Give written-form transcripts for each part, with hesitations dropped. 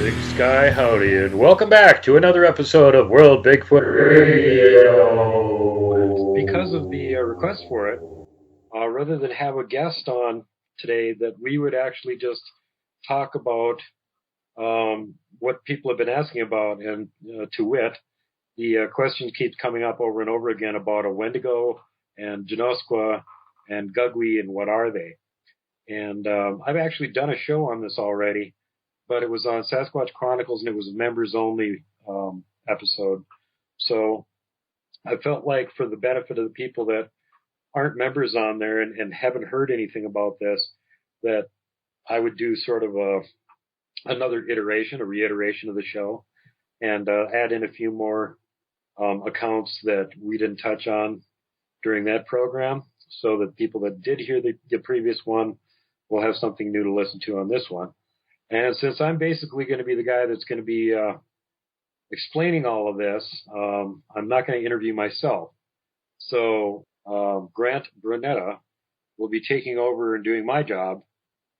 Big Sky Howdy, and welcome back to another episode of World Bigfoot Radio. Because of the request for it, rather than have a guest on today, that we would actually just talk about what people have been asking about, and to wit, the question keeps coming up over and over again about a Wendigo and Genosqua and Gugwe and what are they. And I've actually done a show on this already, but it was on Sasquatch Chronicles, and it was a members-only episode. So I felt like for the benefit of the people that aren't members on there and haven't heard anything about this, that I would do sort of another iteration, a reiteration of the show, and add in a few more accounts that we didn't touch on during that program, so that people that did hear the previous one will have something new to listen to on this one. And since I'm basically going to be the guy that's going to be explaining all of this, I'm not going to interview myself. So Grant Brunetta will be taking over and doing my job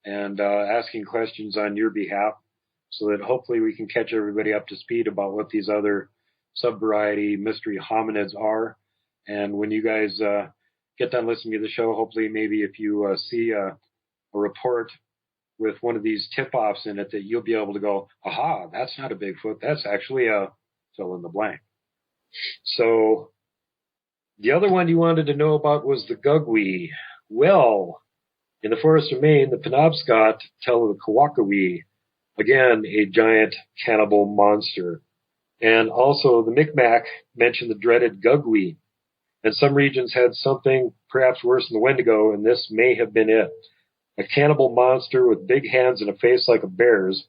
and asking questions on your behalf, so that hopefully we can catch everybody up to speed about what these other subvariety mystery hominids are. And when you guys get done listening to the show, hopefully maybe if you see a report with one of these tip-offs in it, that you'll be able to go, aha, that's not a Bigfoot, that's actually a fill in the blank. So the other one you wanted to know about was the Gugwe. Well, in the forest of Maine, the Penobscot tell of the Kawakawi, again, a giant cannibal monster. And also the Micmac mentioned the dreaded Gugwe. And some regions had something perhaps worse than the Wendigo, and this may have been it. A cannibal monster with big hands and a face like a bear's,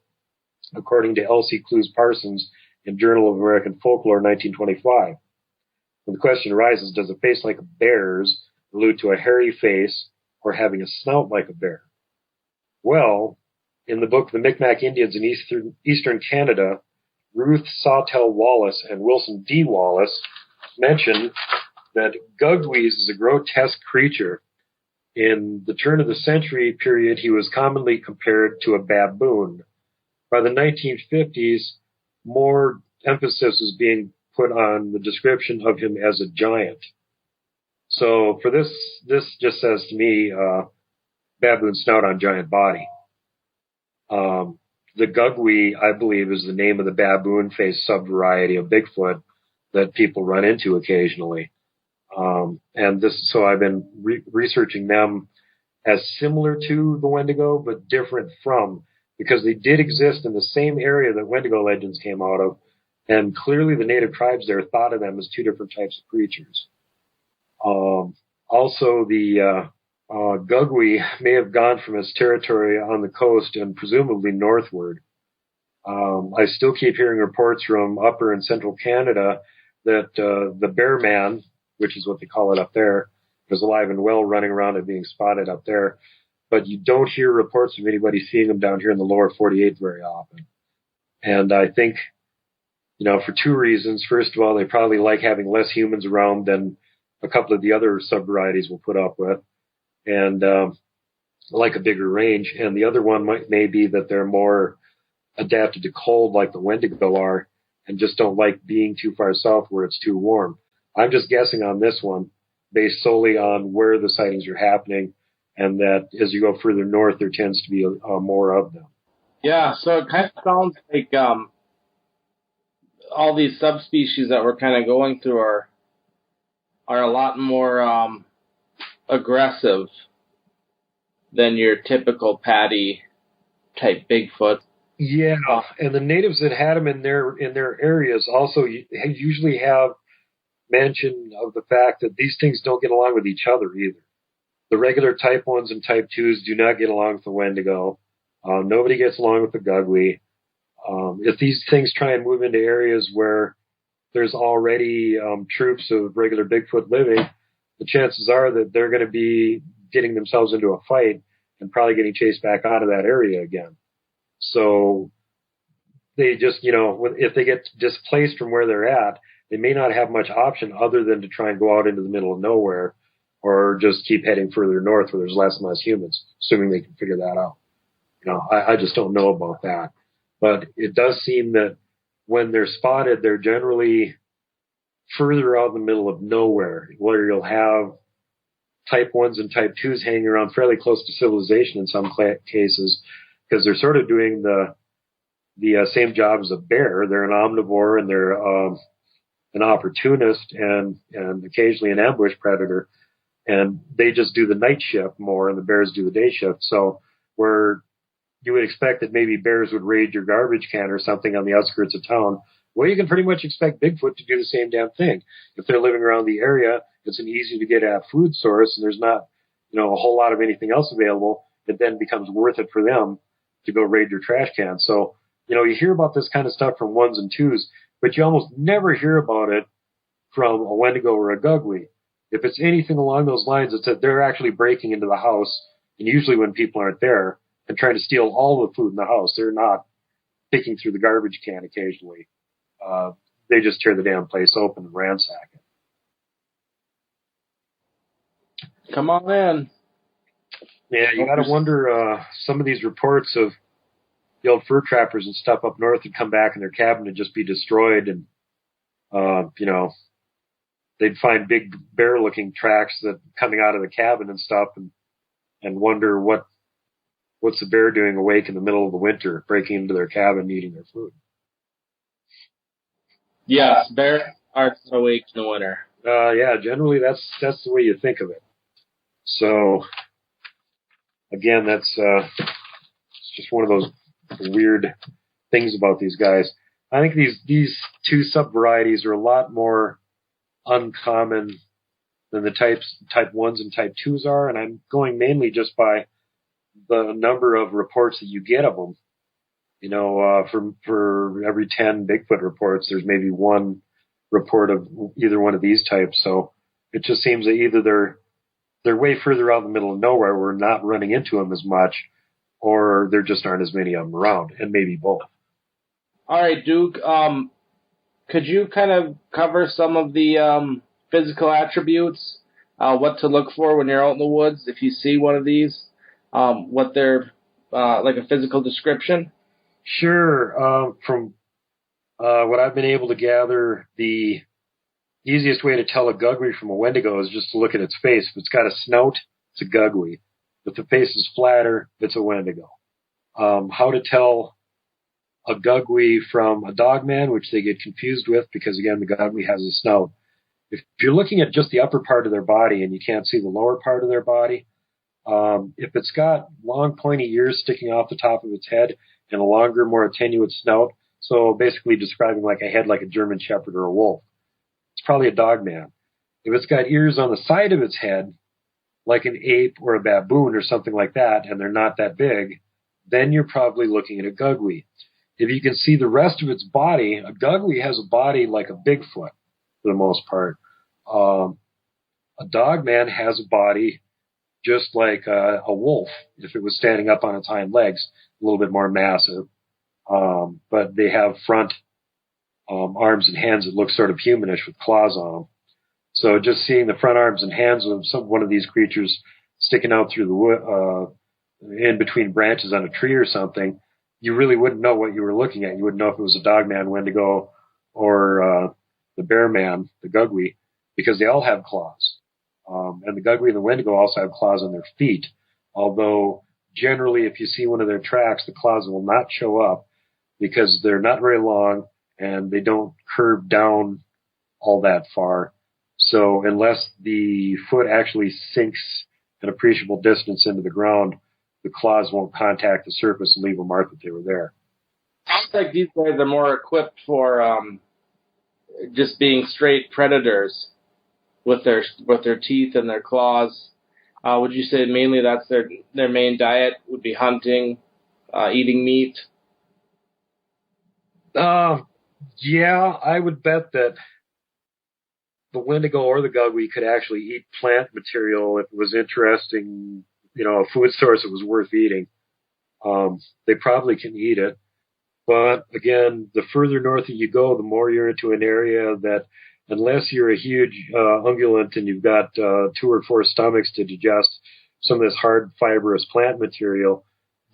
according to Elsie Clues Parsons in Journal of American Folklore, 1925. And the question arises, does a face like a bear's allude to a hairy face or having a snout like a bear? Well, in the book The Micmac Indians in Eastern Canada, Ruth Sawtell Wallace and Wilson D. Wallace mention that Gugwe's is a grotesque creature. In the turn of the century period, he was commonly compared to a baboon. By the 1950s, more emphasis was being put on the description of him as a giant. So for this just says to me, baboon snout on giant body. The Gugwe, I believe, is the name of the baboon face subvariety of Bigfoot that people run into occasionally. And so I've been researching them as similar to the Wendigo, but different from, because they did exist in the same area that Wendigo legends came out of, and clearly the native tribes there thought of them as two different types of creatures. Also, the Gugwe may have gone from its territory on the coast and presumably northward. I still keep hearing reports from upper and central Canada that the bear man, which is what they call it up there, is alive and well, running around and being spotted up there. But you don't hear reports of anybody seeing them down here in the lower 48 very often. And I think, for two reasons. First of all, they probably like having less humans around than a couple of the other subvarieties will put up with, and like a bigger range. And the other one may be that they're more adapted to cold like the Wendigo are, and just don't like being too far south where it's too warm. I'm just guessing on this one, based solely on where the sightings are happening, and that as you go further north, there tends to be more of them. Yeah, so it kind of sounds like all these subspecies that we're kind of going through are a lot more aggressive than your typical patty type Bigfoot. Yeah, and the natives that had them in their areas also usually have mention of the fact that these things don't get along with each other either. The regular type 1s and type 2s do not get along with the Wendigo. Nobody gets along with the Gugwe. If these things try and move into areas where there's already troops of regular Bigfoot living, the chances are that they're going to be getting themselves into a fight and probably getting chased back out of that area again. So they just, if they get displaced from where they're at, they may not have much option other than to try and go out into the middle of nowhere, or just keep heading further north where there's less and less humans, assuming they can figure that out. I just don't know about that. But it does seem that when they're spotted, they're generally further out in the middle of nowhere, where you'll have type 1s and type 2s hanging around fairly close to civilization in some cases, because they're sort of doing the same job as a bear. They're an omnivore, and they're an opportunist and occasionally an ambush predator. And they just do the night shift more, and the bears do the day shift. So where you would expect that maybe bears would raid your garbage can or something on the outskirts of town, well, you can pretty much expect Bigfoot to do the same damn thing. If they're living around the area, it's an easy to get at food source, and there's not, a whole lot of anything else available. It then becomes worth it for them to go raid your trash can. So, you hear about this kind of stuff from 1s and 2s, but you almost never hear about it from a Wendigo or a Gugly. If it's anything along those lines, it's that they're actually breaking into the house, and usually when people aren't there, and trying to steal all the food in the house. They're not picking through the garbage can occasionally. They just tear the damn place open and ransack it. Come on in. Yeah, you got to wonder, some of these reports of the old fur trappers and stuff up north would come back in their cabin and just be destroyed, and, they'd find big bear-looking tracks that coming out of the cabin and stuff, and wonder what's the bear doing awake in the middle of the winter, breaking into their cabin, eating their food. Yes, bears are awake in the winter. Yeah, generally that's the way you think of it. So, again, that's it's just one of those weird things about these guys. I think these two sub-varieties are a lot more uncommon than the type 1s and type 2s are, and I'm going mainly just by the number of reports that you get of them. For every 10 Bigfoot reports, there's maybe one report of either one of these types. So it just seems that either they're way further out in the middle of nowhere, we're not running into them as much, or there just aren't as many of them around, and maybe both. All right, Duke. Could you kind of cover some of the physical attributes, what to look for when you're out in the woods if you see one of these, what they're like a physical description? Sure. From what I've been able to gather, the easiest way to tell a Gugly from a Wendigo is just to look at its face. If it's got a snout, it's a Gugly. If the face is flatter, it's a Wendigo. How to tell a Gugly from a Dogman, which they get confused with because, again, the Gugly has a snout. If you're looking at just the upper part of their body and you can't see the lower part of their body, if it's got long, pointy ears sticking off the top of its head and a longer, more attenuate snout, so basically describing like a head like a German Shepherd or a wolf, it's probably a Dogman. If it's got ears on the side of its head, like an ape or a baboon or something like that, and they're not that big, then you're probably looking at a Gugly. If you can see the rest of its body, a Gugly has a body like a Bigfoot for the most part. A Dogman has a body just like a wolf if it was standing up on its hind legs, a little bit more massive. But they have front arms and hands that look sort of humanish with claws on them. So just seeing the front arms and hands of one of these creatures sticking out through the wood, in between branches on a tree or something, you really wouldn't know what you were looking at. You wouldn't know if it was a Dogman, Wendigo, or the Bearman, the Gugly, because they all have claws. And the Gugly and the Wendigo also have claws on their feet. Although generally, if you see one of their tracks, the claws will not show up because they're not very long and they don't curve down all that far. So unless the foot actually sinks an appreciable distance into the ground, the claws won't contact the surface and leave a mark that they were there. Sounds like these guys are more equipped for just being straight predators with their teeth and their claws. Would you say mainly that's their main diet would be hunting, eating meat? Yeah, I would bet that the Wendigo or the Gugly could actually eat plant material if it was interesting, a food source that was worth eating. They probably can eat it. But again, the further north you go, the more you're into an area that, unless you're a huge ungulate and you've got 2 or 4 stomachs to digest some of this hard fibrous plant material,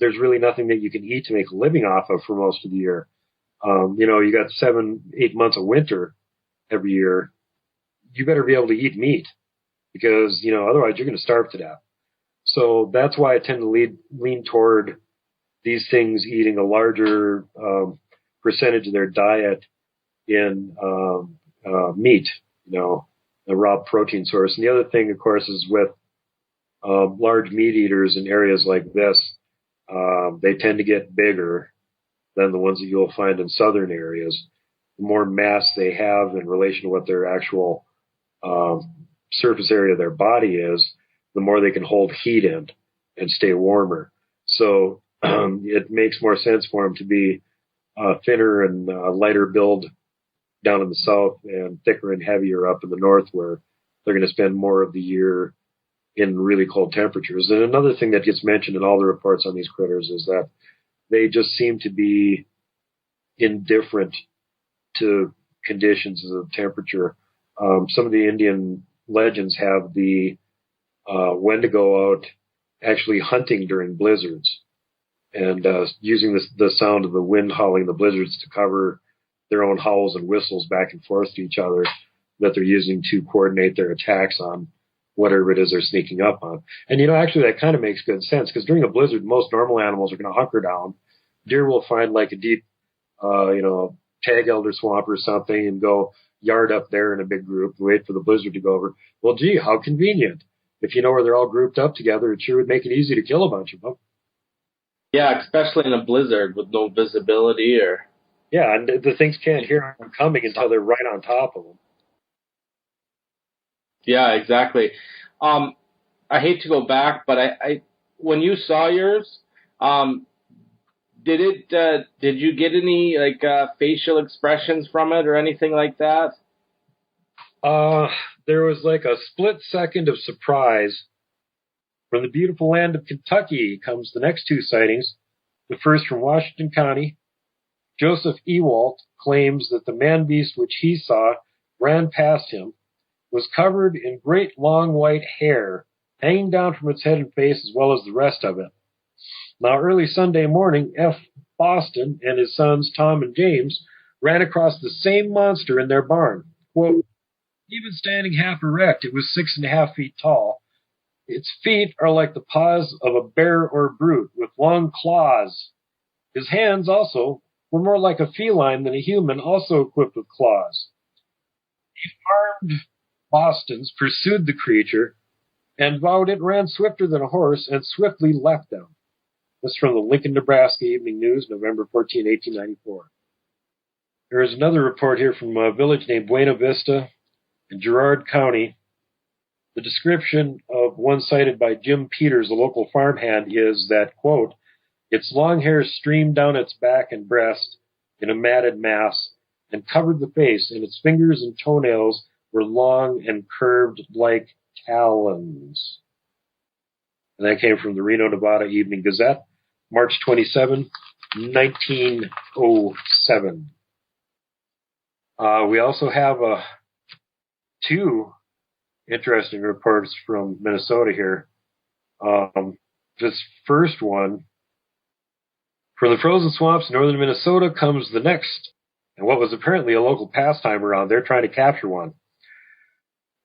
there's really nothing that you can eat to make a living off of for most of the year. You got 7, 8 months of winter every year. You better be able to eat meat because, otherwise you're going to starve to death. So that's why I tend to lean toward these things eating a larger percentage of their diet in meat, a raw protein source. And the other thing, of course, is with large meat eaters in areas like this, they tend to get bigger than the ones that you'll find in southern areas. The more mass they have in relation to what their actual surface area of their body is, the more they can hold heat in and stay warmer. So it makes more sense for them to be thinner and lighter build down in the south and thicker and heavier up in the north, where they're going to spend more of the year in really cold temperatures. And another thing that gets mentioned in all the reports on these critters is that they just seem to be indifferent to conditions of temperature. Some of the Indian legends have the when to go out actually hunting during blizzards and using the sound of the wind howling the blizzards to cover their own howls and whistles back and forth to each other that they're using to coordinate their attacks on whatever it is they're sneaking up on. And, actually that kind of makes good sense because during a blizzard, most normal animals are going to hunker down. Deer will find like a deep, tag elder swamp or something and go yard up there in a big group, wait for the blizzard to go over. Well, gee, how convenient. If you know where they're all grouped up together, it sure would make it easy to kill a bunch of them. Yeah, especially in a blizzard with no visibility or... Yeah, and the things can't hear them coming until they're right on top of them. Yeah, exactly. I hate to go back, but I when you saw yours, did you get any facial expressions from it or anything like that? There was like a split second of surprise. From the beautiful land of Kentucky comes the next two sightings. The first from Washington County. Joseph Ewalt claims that the man-beast which he saw ran past him was covered in great long white hair, hanging down from its head and face as well as the rest of it. Now, early Sunday morning, F. Boston and his sons Tom and James ran across the same monster in their barn. Quote, even standing half erect, it was 6.5 feet tall. Its feet are like the paws of a bear or brute, with long claws. His hands also were more like a feline than a human, also equipped with claws. The armed Bostons pursued the creature and vowed it ran swifter than a horse and swiftly left them. This is from the Lincoln, Nebraska Evening News, November 14, 1894. There is another report here from a village named Buena Vista in Girard County. The description of one cited by Jim Peters, a local farmhand, is that, quote, its long hair streamed down its back and breast in a matted mass and covered the face, and its fingers and toenails were long and curved like talons. And that came from the Reno, Nevada Evening Gazette, March 27, 1907. We also have two interesting reports from Minnesota here. This first one, from the frozen swamps of northern Minnesota comes the next, and what was apparently a local pastime around there, trying to capture one.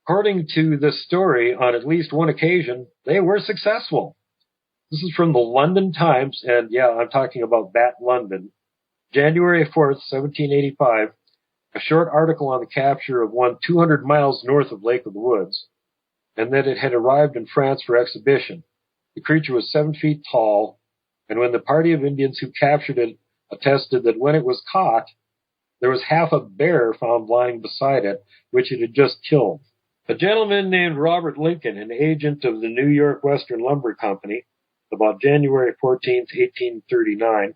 According to this story, on at least one occasion, they were successful. This is from the London Times, and yeah, I'm talking about that London. January 4th, 1785, a short article on the capture of one 200 miles north of Lake of the Woods, and that it had arrived in France for exhibition. The creature was 7 feet tall, and when the party of Indians who captured it attested that when it was caught, there was half a bear found lying beside it, which it had just killed. A gentleman named Robert Lincoln, an agent of the New York Western Lumber Company, about January 14th, 1839,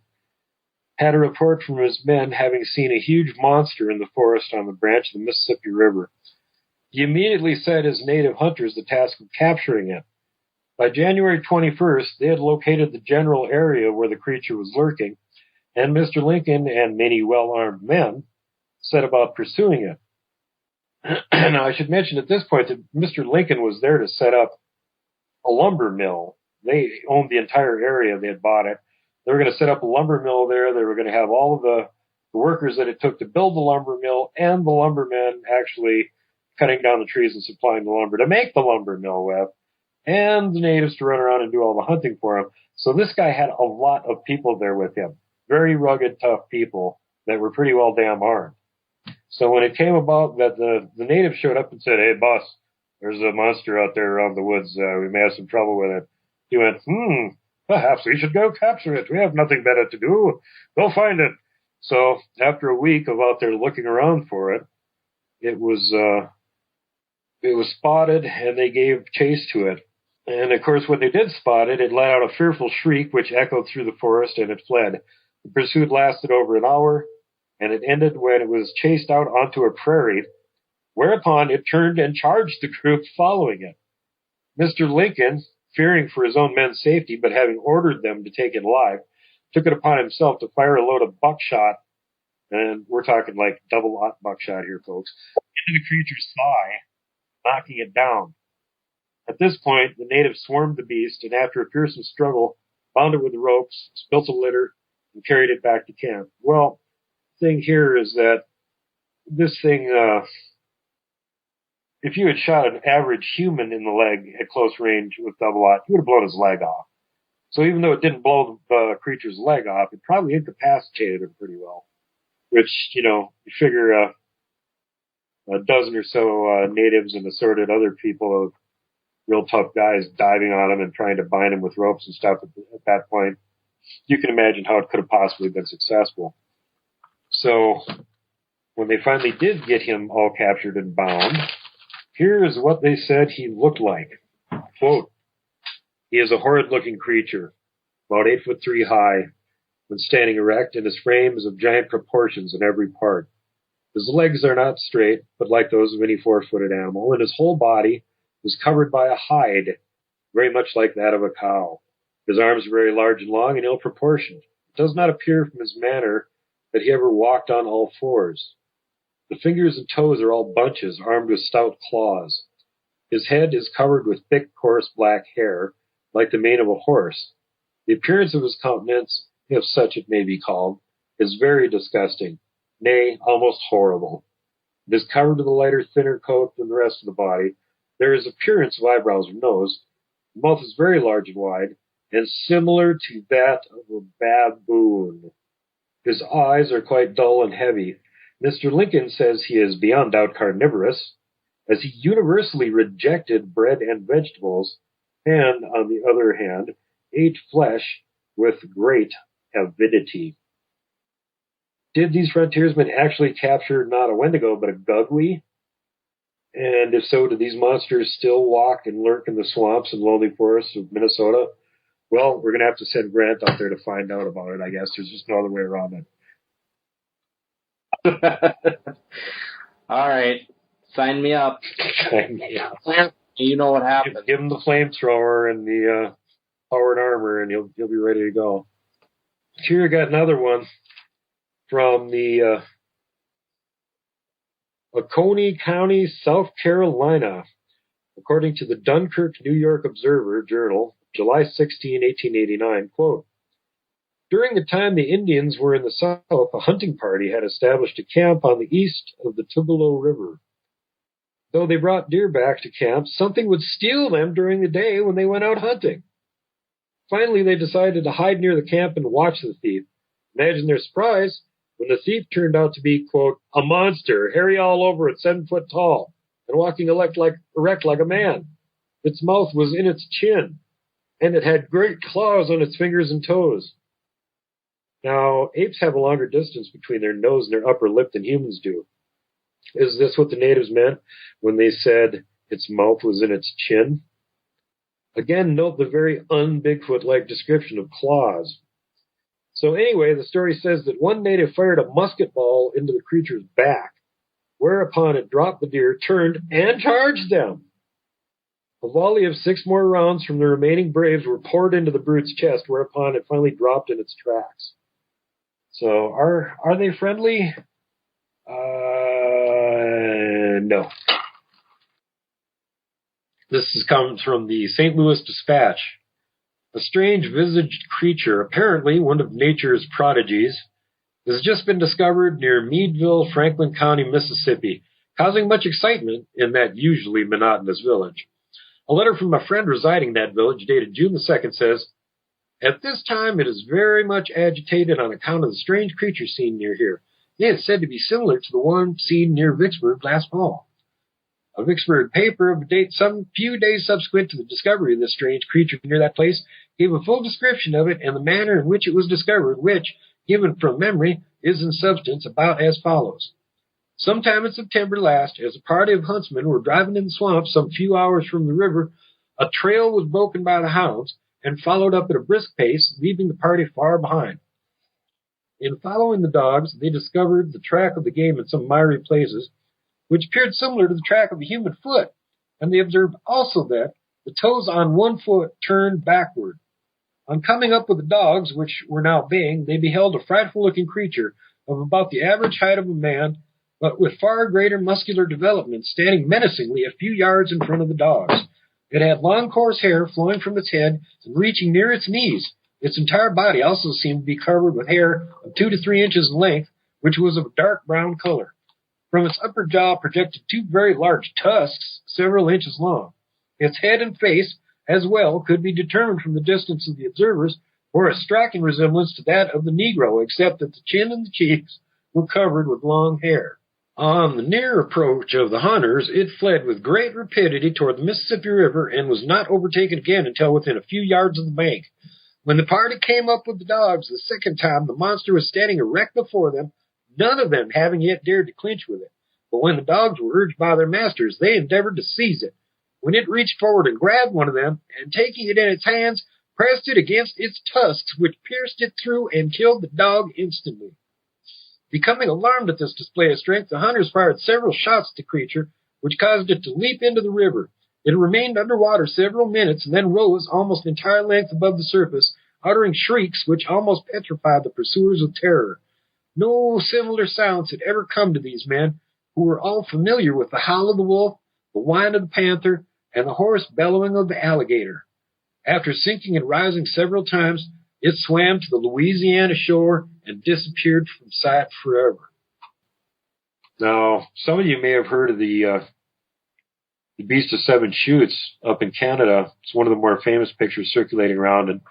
had a report from his men having seen a huge monster in the forest on the branch of the Mississippi River. He immediately set his native hunters the task of capturing it. By January 21st, they had located the general area where the creature was lurking, and Mr. Lincoln and many well-armed men set about pursuing it. Now, I should mention at this point that Mr. Lincoln was there to set up a lumber mill. They owned the entire area. They had bought it. They were going to set up a lumber mill there. They were going to have all of the workers that it took to build the lumber mill and the lumbermen actually cutting down the trees and supplying the lumber to make the lumber mill with, and the natives to run around and do all the hunting for him. So this guy had a lot of people there with him. Very rugged, tough people that were pretty well damn armed. So when it came about that the natives showed up and said, "Hey, boss, there's a monster out there around the woods. We may have some trouble with it." He went, "Perhaps we should go capture it. We have nothing better to do. Go find it." So after a week of out there looking around for it, it was spotted, and they gave chase to it. And of course, when they did spot it, it let out a fearful shriek which echoed through the forest, and it fled. The pursuit lasted over an hour, and it ended when it was chased out onto a prairie, whereupon it turned and charged the group following it. Mr. Lincoln, fearing for his own men's safety, but having ordered them to take it alive, took it upon himself to fire a load of buckshot, and we're talking like double-aught buckshot here, folks, into the creature's thigh, knocking it down. At this point, the natives swarmed the beast, and after a fearsome struggle, bound it with ropes, built a litter, and carried it back to camp. Well, the thing here is that this thing, if you had shot an average human in the leg at close range with double-aught, you would have blown his leg off. So even though it didn't blow the creature's leg off, it probably incapacitated him pretty well. Which, you figure a dozen or so natives and assorted other people of real tough guys diving on him and trying to bind him with ropes and stuff at that point. You can imagine how it could have possibly been successful. So when they finally did get him all captured and bound, here is what they said he looked like. Quote, "He is a horrid-looking creature, about 8'3" high, when standing erect, and his frame is of giant proportions in every part. His legs are not straight, but like those of any four-footed animal, and his whole body is covered by a hide, very much like that of a cow. His arms are very large and long and ill-proportioned. It does not appear from his manner that he ever walked on all fours. The fingers and toes are all bunches, armed with stout claws. His head is covered with thick, coarse black hair, like the mane of a horse. The appearance of his countenance, if such it may be called, is very disgusting, nay, almost horrible. It is covered with a lighter, thinner coat than the rest of the body. There is appearance of eyebrows or nose. The mouth is very large and wide, and similar to that of a baboon. His eyes are quite dull and heavy. Mr. Lincoln says he is beyond doubt carnivorous, as he universally rejected bread and vegetables, and, on the other hand, ate flesh with great avidity." Did these frontiersmen actually capture not a Wendigo, but a Gugly? And if so, do these monsters still walk and lurk in the swamps and lonely forests of Minnesota? Well, we're going to have to send Grant out there to find out about it, I guess. There's just no other way around it. All right. Sign me up. Sign me up. You know what happens. Give him the flamethrower and the powered armor, and he'll be ready to go. Here I got another one from the Oconee County, South Carolina. According to the Dunkirk, New York Observer Journal, July 16, 1889, quote, "During the time the Indians were in the South, a hunting party had established a camp on the east of the Tugelo River. Though they brought deer back to camp, something would steal them during the day when they went out hunting. Finally, they decided to hide near the camp and watch the thief. Imagine their surprise when the thief turned out to be, quote, a monster, hairy all over it, 7 foot tall, and walking erect like a man. Its mouth was in its chin, and it had great claws on its fingers and toes." Now, apes have a longer distance between their nose and their upper lip than humans do. Is this what the natives meant when they said its mouth was in its chin? Again, note the very un-Bigfoot-like description of claws. So anyway, the story says that one native fired a musket ball into the creature's back, whereupon it dropped the deer, turned, and charged them. A volley of 6 more rounds from the remaining braves were poured into the brute's chest, whereupon it finally dropped in its tracks. So are they friendly? No. This comes from the St. Louis Dispatch. A strange visaged creature, apparently one of nature's prodigies, has just been discovered near Meadville, Franklin County, Mississippi, causing much excitement in that usually monotonous village. A letter from a friend residing in that village, dated June the 2nd, says, "At this time it is very much agitated on account of the strange creature seen near here. It is said to be similar to the one seen near Vicksburg last fall." A Vicksburg paper of a date some few days subsequent to the discovery of this strange creature near that place gave a full description of it and the manner in which it was discovered, which, given from memory, is in substance about as follows. Sometime in September last, as a party of huntsmen were driving in the swamp some few hours from the river, a trail was broken by the hounds and followed up at a brisk pace, leaving the party far behind. In following the dogs, they discovered the track of the game in some miry places, which appeared similar to the track of a human foot, and they observed also that the toes on one foot turned backward. On coming up with the dogs, which were now baying, they beheld a frightful-looking creature of about the average height of a man, but with far greater muscular development, standing menacingly a few yards in front of the dogs. It had long, coarse hair flowing from its head and reaching near its knees. Its entire body also seemed to be covered with hair of 2 to 3 inches in length, which was of a dark brown color. From its upper jaw projected 2 very large tusks, several inches long. Its head and face, as well, could be determined from the distance of the observers, bore a striking resemblance to that of the Negro, except that the chin and the cheeks were covered with long hair. On the near approach of the hunters, it fled with great rapidity toward the Mississippi River and was not overtaken again until within a few yards of the bank. When the party came up with the dogs the second time, the monster was standing erect before them, none of them having yet dared to clinch with it. But when the dogs were urged by their masters, they endeavored to seize it. When it reached forward and grabbed one of them, and taking it in its hands, pressed it against its tusks, which pierced it through and killed the dog instantly. Becoming alarmed at this display of strength, the hunters fired several shots at the creature, which caused it to leap into the river. It remained underwater several minutes and then rose almost entire length above the surface, uttering shrieks which almost petrified the pursuers with terror. No similar sounds had ever come to these men, who were all familiar with the howl of the wolf, the whine of the panther, and the hoarse bellowing of the alligator. After sinking and rising several times, it swam to the Louisiana shore and disappeared from sight forever. Now, some of you may have heard of the Beast of Seven Chutes up in Canada. It's one of the more famous pictures circulating around, and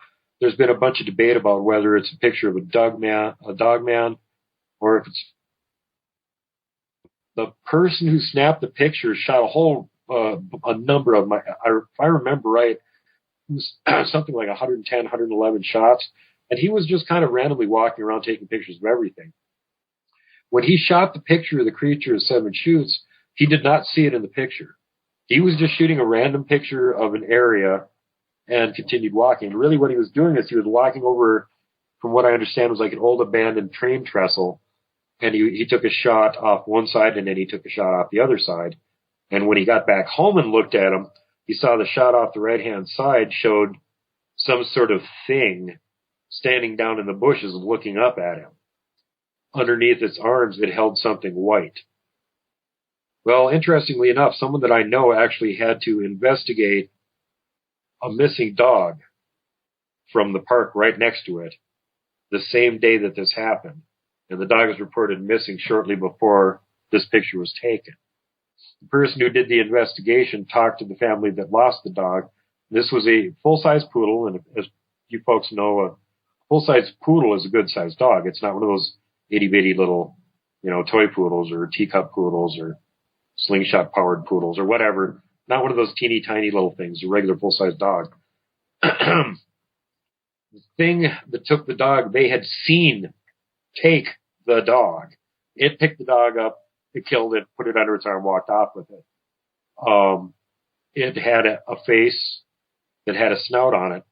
there's been a bunch of debate about whether it's a picture of a dog man, or if it's the person who snapped the picture shot a number of them. If I remember right, it was something like 110, 111 shots, and he was just kind of randomly walking around taking pictures of everything. When he shot the picture of the creature of Seven Chutes, he did not see it in the picture. He was just shooting a random picture of an area and continued walking. Really what he was doing is he was walking over, from what I understand, was like an old abandoned train trestle, and he took a shot off one side and then he took a shot off the other side. And when he got back home and looked at him, he saw the shot off the right-hand side showed some sort of thing standing down in the bushes looking up at him. Underneath its arms, it held something white. Well, interestingly enough, someone that I know actually had to investigate a missing dog from the park right next to it the same day that this happened. And the dog was reported missing shortly before this picture was taken. The person who did the investigation talked to the family that lost the dog. This was a full-size poodle, and as you folks know, a full-size poodle is a good-sized dog. It's not one of those itty-bitty little, toy poodles or teacup poodles or slingshot-powered poodles or whatever. Not one of those teeny tiny little things, a regular full-size dog. The thing that took the dog, they had seen take the dog. It picked the dog up, it killed it, put it under its arm, walked off with it. It had a face that had a snout on it,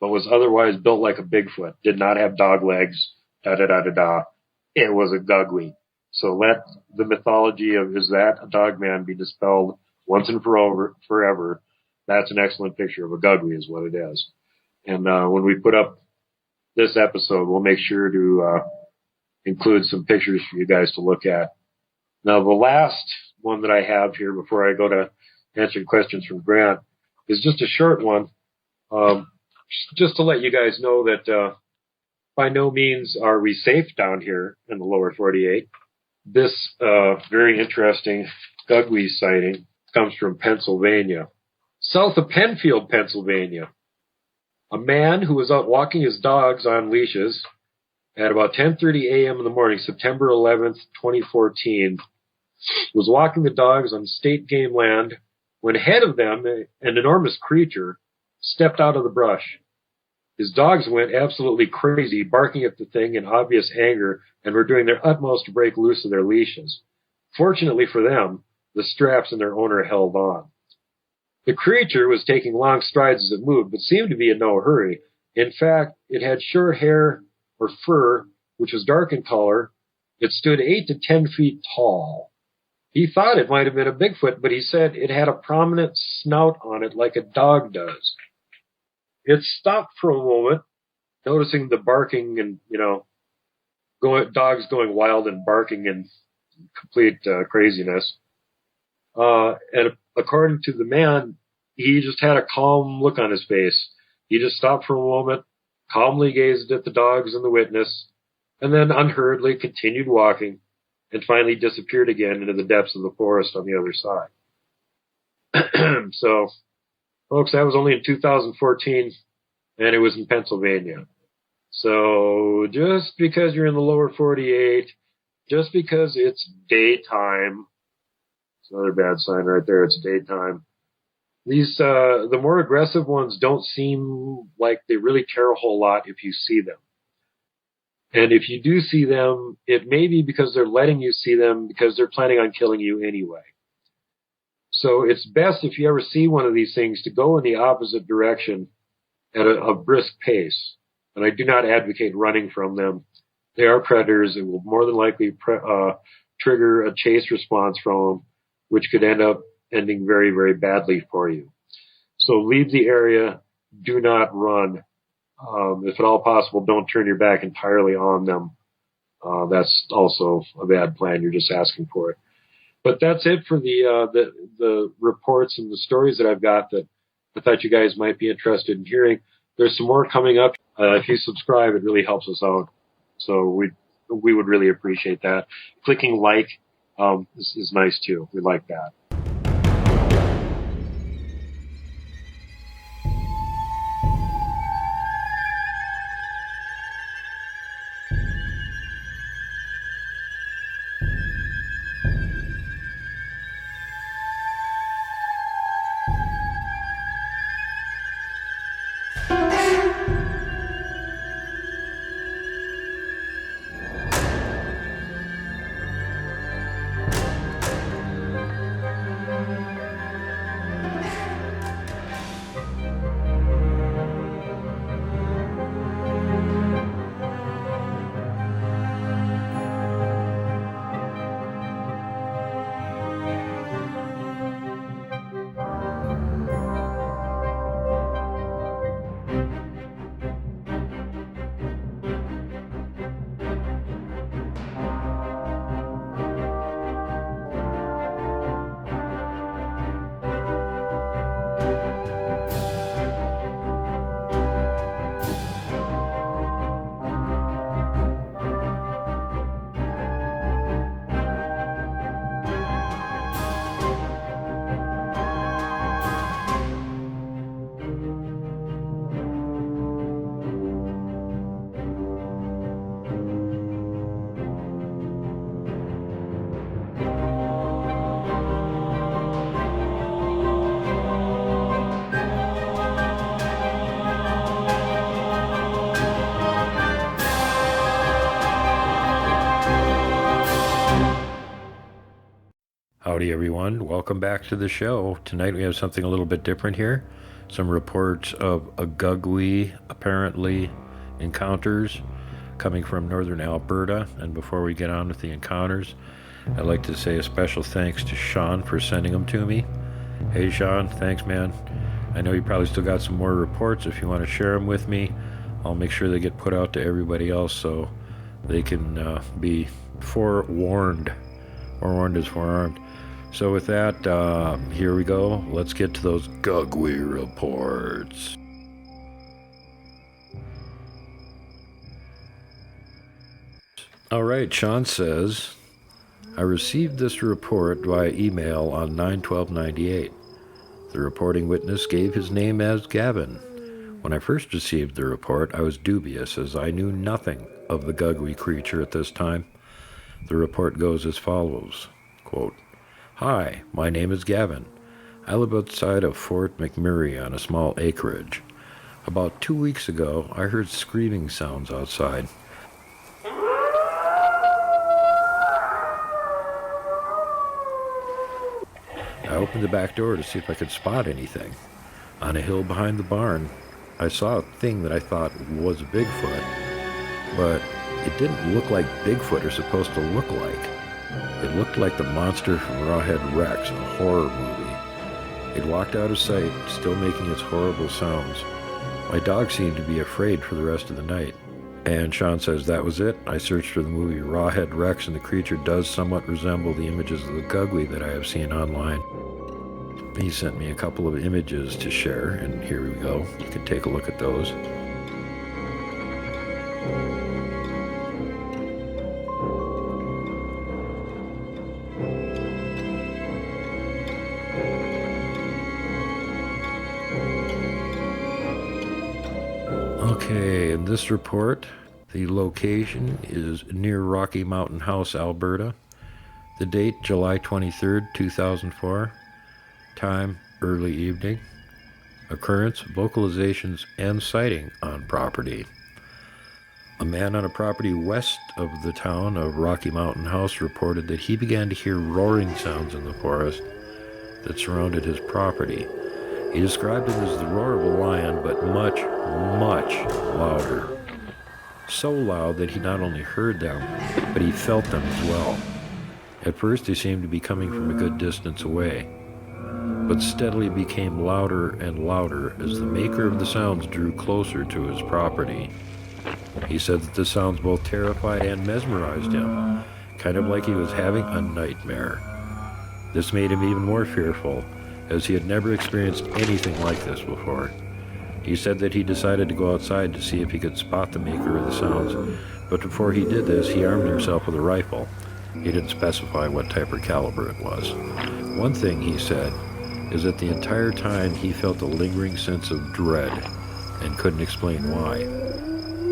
but was otherwise built like a Bigfoot. Did not have dog legs, da-da-da-da-da. It was a gugly. So let the mythology of is that a dog man be dispelled once and forever. That's an excellent picture of a gugly is what it is. And when we put up this episode, we'll make sure to include some pictures for you guys to look at. Now, the last one that I have here before I go to answering questions from Grant is just a short one. just to let you guys know that by no means are we safe down here in the lower 48. This very interesting Gugwe sighting comes from Pennsylvania. South of Penfield, Pennsylvania, a man who was out walking his dogs on leashes at about 10:30 a.m. in the morning, September 11th, 2014, was walking the dogs on state game land when ahead of them an enormous creature stepped out of the brush. His dogs went absolutely crazy, barking at the thing in obvious anger, and were doing their utmost to break loose of their leashes. Fortunately for them, the straps and their owner held on. The creature was taking long strides as it moved, but seemed to be in no hurry. In fact, it had short hair or fur, which was dark in color. It stood 8 to 10 feet tall. He thought it might have been a Bigfoot, but he said it had a prominent snout on it like a dog does. It stopped for a moment, noticing the barking and, dogs going wild and barking in complete craziness. And according to the man, he just had a calm look on his face. He just stopped for a moment, calmly gazed at the dogs and the witness, and then unhurriedly continued walking, and finally disappeared again into the depths of the forest on the other side. So, folks, that was only in 2014, and it was in Pennsylvania. So, just because you're in the lower 48, just because it's daytime, it's another bad sign right there, it's daytime. These, the more aggressive ones don't seem like they really care a whole lot if you see them. And if you do see them, it may be because they're letting you see them because they're planning on killing you anyway. So it's best if you ever see one of these things to go in the opposite direction at a brisk pace. And I do not advocate running from them. They are predators. It will more than likely trigger a chase response from them, which could end up ending very, very badly for you. So leave the area. Do not run. If at all possible, don't turn your back entirely on them. That's also a bad plan. You're just asking for it. But that's it for the reports and the stories that I've got that I thought you guys might be interested in hearing. There's some more coming up. If you subscribe, it really helps us out. So we would really appreciate that. Clicking like is nice too. We like that. Howdy everyone, welcome back to the show. Tonight we have something a little bit different here. Some reports of a Gugwe, apparently, encounters coming from northern Alberta. And before we get on with the encounters, I'd like to say a special thanks to Sean for sending them to me. Hey Sean, thanks man. I know you probably still got some more reports. If you want to share them with me, I'll make sure they get put out to everybody else so they can be forewarned. Forewarned is forearmed. So with that, here we go. Let's get to those Gugwe reports. All right, Sean says, I received this report via email on 9/12/98. The reporting witness gave his name as Gavin. When I first received the report, I was dubious as I knew nothing of the Gugwe creature at this time. The report goes as follows, quote, Hi, my name is Gavin. I live outside of Fort McMurray on a small acreage. About 2 weeks ago, I heard screaming sounds outside. I opened the back door to see if I could spot anything. On a hill behind the barn, I saw a thing that I thought was a Bigfoot, but it didn't look like Bigfoot are supposed to look like. It looked like the monster from Rawhead Rex, a horror movie. It walked out of sight, still making its horrible sounds. My dog seemed to be afraid for the rest of the night. And Sean says that was it. I searched for the movie Rawhead Rex, and the creature does somewhat resemble the images of the Gugwe that I have seen online. He sent me a couple of images to share, and here we go. You can take a look at those. Okay, in this report, the location is near Rocky Mountain House, Alberta. The date, July 23rd, 2004. Time, early evening. Occurrence, vocalizations, and sighting on property. A man on a property west of the town of Rocky Mountain House reported that he began to hear roaring sounds in the forest that surrounded his property. He described them as the roar of a lion, but much, much louder. So loud that he not only heard them, but he felt them as well. At first they seemed to be coming from a good distance away, but steadily became louder and louder as the maker of the sounds drew closer to his property. He said that the sounds both terrified and mesmerized him, kind of like he was having a nightmare. This made him even more fearful, as he had never experienced anything like this before. He said that he decided to go outside to see if he could spot the maker of the sounds, but before he did this, he armed himself with a rifle. He didn't specify what type or caliber it was. One thing he said is that the entire time he felt a lingering sense of dread and couldn't explain why.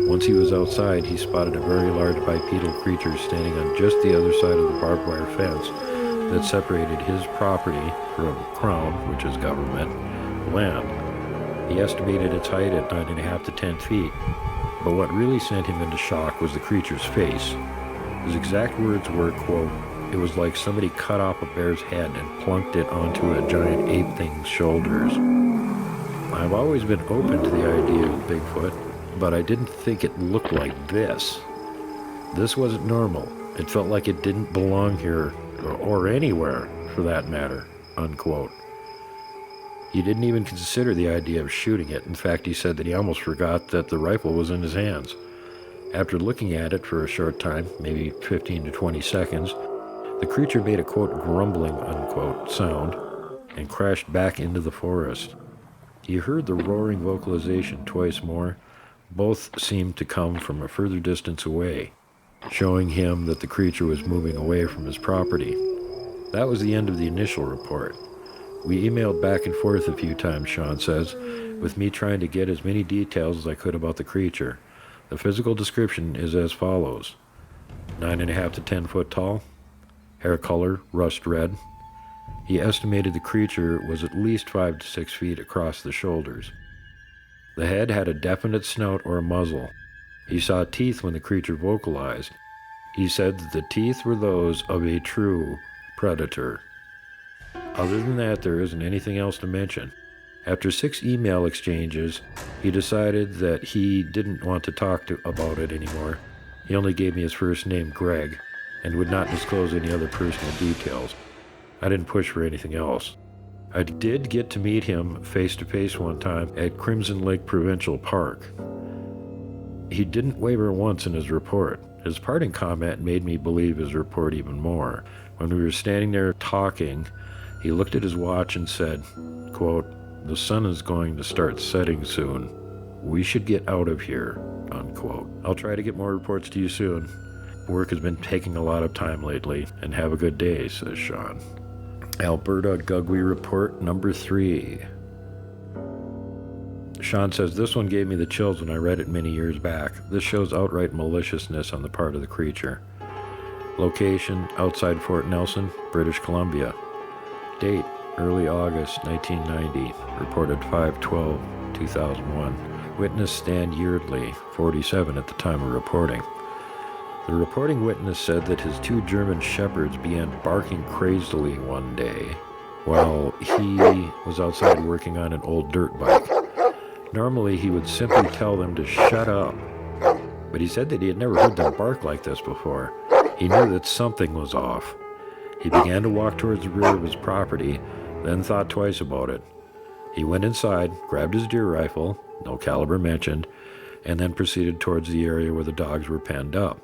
Once he was outside, he spotted a very large bipedal creature standing on just the other side of the barbed wire fence that separated his property from Crown, which is government, land. He estimated its height at 9.5 to 10 feet, but what really sent him into shock was the creature's face. His exact words were, quote, "It was like somebody cut off a bear's head and plunked it onto a giant ape thing's shoulders." I've always been open to the idea of Bigfoot, but I didn't think it looked like this. This wasn't normal. It felt like it didn't belong here, or anywhere, for that matter, unquote. He didn't even consider the idea of shooting it. In fact, he said that he almost forgot that the rifle was in his hands. After looking at it for a short time, maybe 15 to 20 seconds, the creature made a, quote, grumbling, unquote, sound and crashed back into the forest. He heard the roaring vocalization twice more. Both seemed to come from a further distance away, showing him that the creature was moving away from his property. That was the end of the initial report. We emailed back and forth a few times, Sean says, with me trying to get as many details as I could about the creature. The physical description is as follows: 9.5 to 10 foot tall, hair color rust red. He estimated the creature was at least 5 to 6 feet across the shoulders. The head had a definite snout or muzzle. He saw teeth when the creature vocalized. He said that the teeth were those of a true predator. Other than that, there isn't anything else to mention. After 6 email exchanges, he decided that he didn't want to talk about it anymore. He only gave me his first name, Greg, and would not disclose any other personal details. I didn't push for anything else. I did get to meet him face-to-face one time at Crimson Lake Provincial Park. He didn't waver once in his report. His parting comment made me believe his report even more. When we were standing there talking, he looked at his watch and said, quote, "The sun is going to start setting soon. We should get out of here," unquote. I'll try to get more reports to you soon. Work has been taking a lot of time lately, and have a good day, says Sean. Alberta Gugwe Report number 3. Sean says, this one gave me the chills when I read it many years back. This shows outright maliciousness on the part of the creature. Location, outside Fort Nelson, British Columbia. Date, early August 1990. Reported 5/12/2001. Witness Stan Yeardley, 47 at the time of reporting. The reporting witness said that his 2 German shepherds began barking crazily one day while he was outside working on an old dirt bike. Normally, he would simply tell them to shut up, but he said that he had never heard them bark like this before. He knew that something was off. He began to walk towards the rear of his property, then thought twice about it. He went inside, grabbed his deer rifle, no caliber mentioned, and then proceeded towards the area where the dogs were penned up.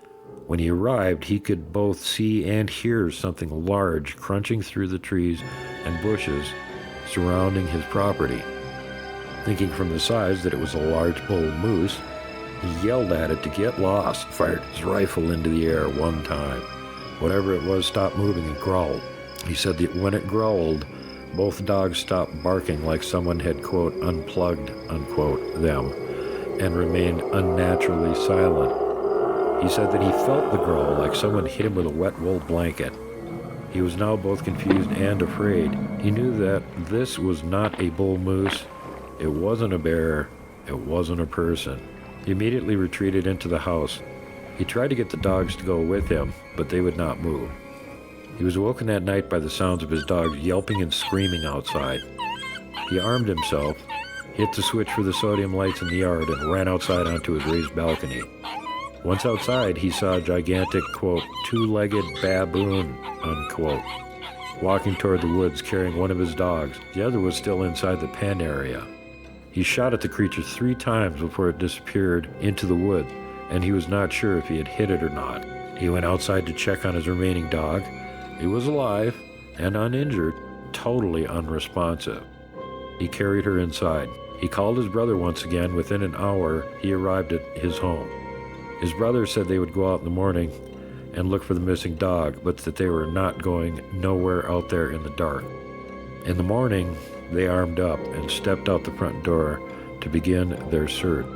When he arrived, he could both see and hear something large crunching through the trees and bushes surrounding his property. Thinking from the size that it was a large bull moose, he yelled at it to get lost, fired his rifle into the air one time. Whatever it was stopped moving and growled. He said that when it growled, both dogs stopped barking like someone had, quote, unplugged, unquote, them, and remained unnaturally silent. He said that he felt the growl like someone hit him with a wet wool blanket. He was now both confused and afraid. He knew that this was not a bull moose. It wasn't a bear. It wasn't a person. He immediately retreated into the house. He tried to get the dogs to go with him, but they would not move. He was woken that night by the sounds of his dogs yelping and screaming outside. He armed himself, hit the switch for the sodium lights in the yard, and ran outside onto his raised balcony. Once outside, he saw a gigantic, quote, 2-legged baboon, unquote, walking toward the woods carrying one of his dogs. The other was still inside the pen area. He shot at the creature 3 times before it disappeared into the woods, and he was not sure if he had hit it or not. He went outside to check on his remaining dog. He was alive and uninjured, totally unresponsive. He carried her inside. He called his brother once again. Within an hour, he arrived at his home. His brother said they would go out in the morning and look for the missing dog, but that they were not going nowhere out there in the dark. In the morning, they armed up and stepped out the front door to begin their search.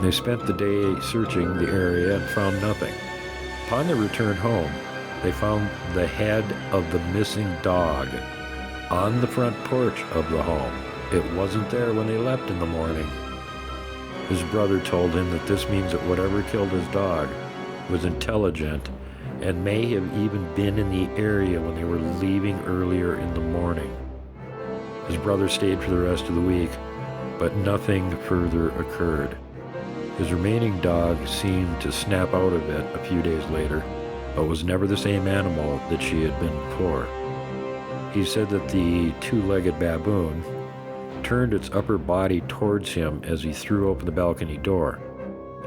They spent the day searching the area and found nothing. Upon their return home, they found the head of the missing dog on the front porch of the home. It wasn't there when they left in the morning. His brother told him that this means that whatever killed his dog was intelligent and may have even been in the area when they were leaving earlier in the morning. His brother stayed for the rest of the week, but nothing further occurred. His remaining dog seemed to snap out of it a few days later, but was never the same animal that she had been before. He said that the 2-legged baboon turned its upper body towards him as he threw open the balcony door.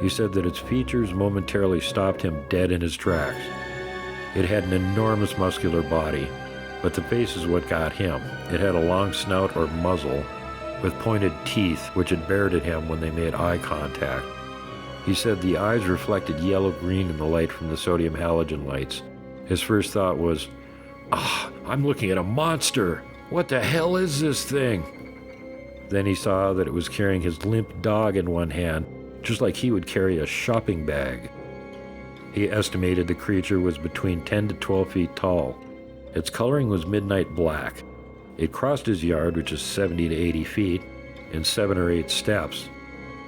He said that its features momentarily stopped him dead in his tracks. It had an enormous muscular body, but the face is what got him. It had a long snout or muzzle with pointed teeth which had bared at him when they made eye contact. He said the eyes reflected yellow-green in the light from the sodium halogen lights. His first thought was, I'm looking at a monster! What the hell is this thing? Then he saw that it was carrying his limp dog in one hand, just like he would carry a shopping bag. He estimated the creature was between 10 to 12 feet tall. Its coloring was midnight black. It crossed his yard, which is 70 to 80 feet, in 7 or 8 steps.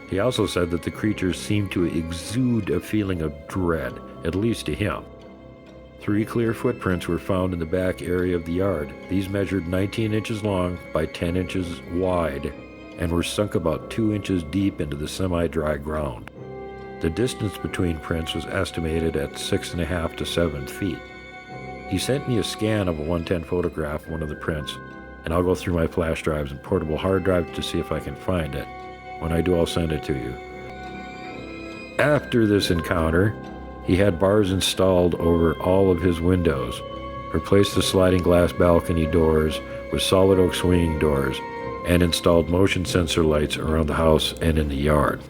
He also said that the creature seemed to exude a feeling of dread, at least to him. 3 clear footprints were found in the back area of the yard. These measured 19 inches long by 10 inches wide and were sunk about 2 inches deep into the semi-dry ground. The distance between prints was estimated at 6.5 to 7 feet. He sent me a scan of a 110 photograph of one of the prints, and I'll go through my flash drives and portable hard drive to see if I can find it. When I do, I'll send it to you. After this encounter, he had bars installed over all of his windows, replaced the sliding glass balcony doors with solid oak swinging doors, and installed motion sensor lights around the house and in the yard.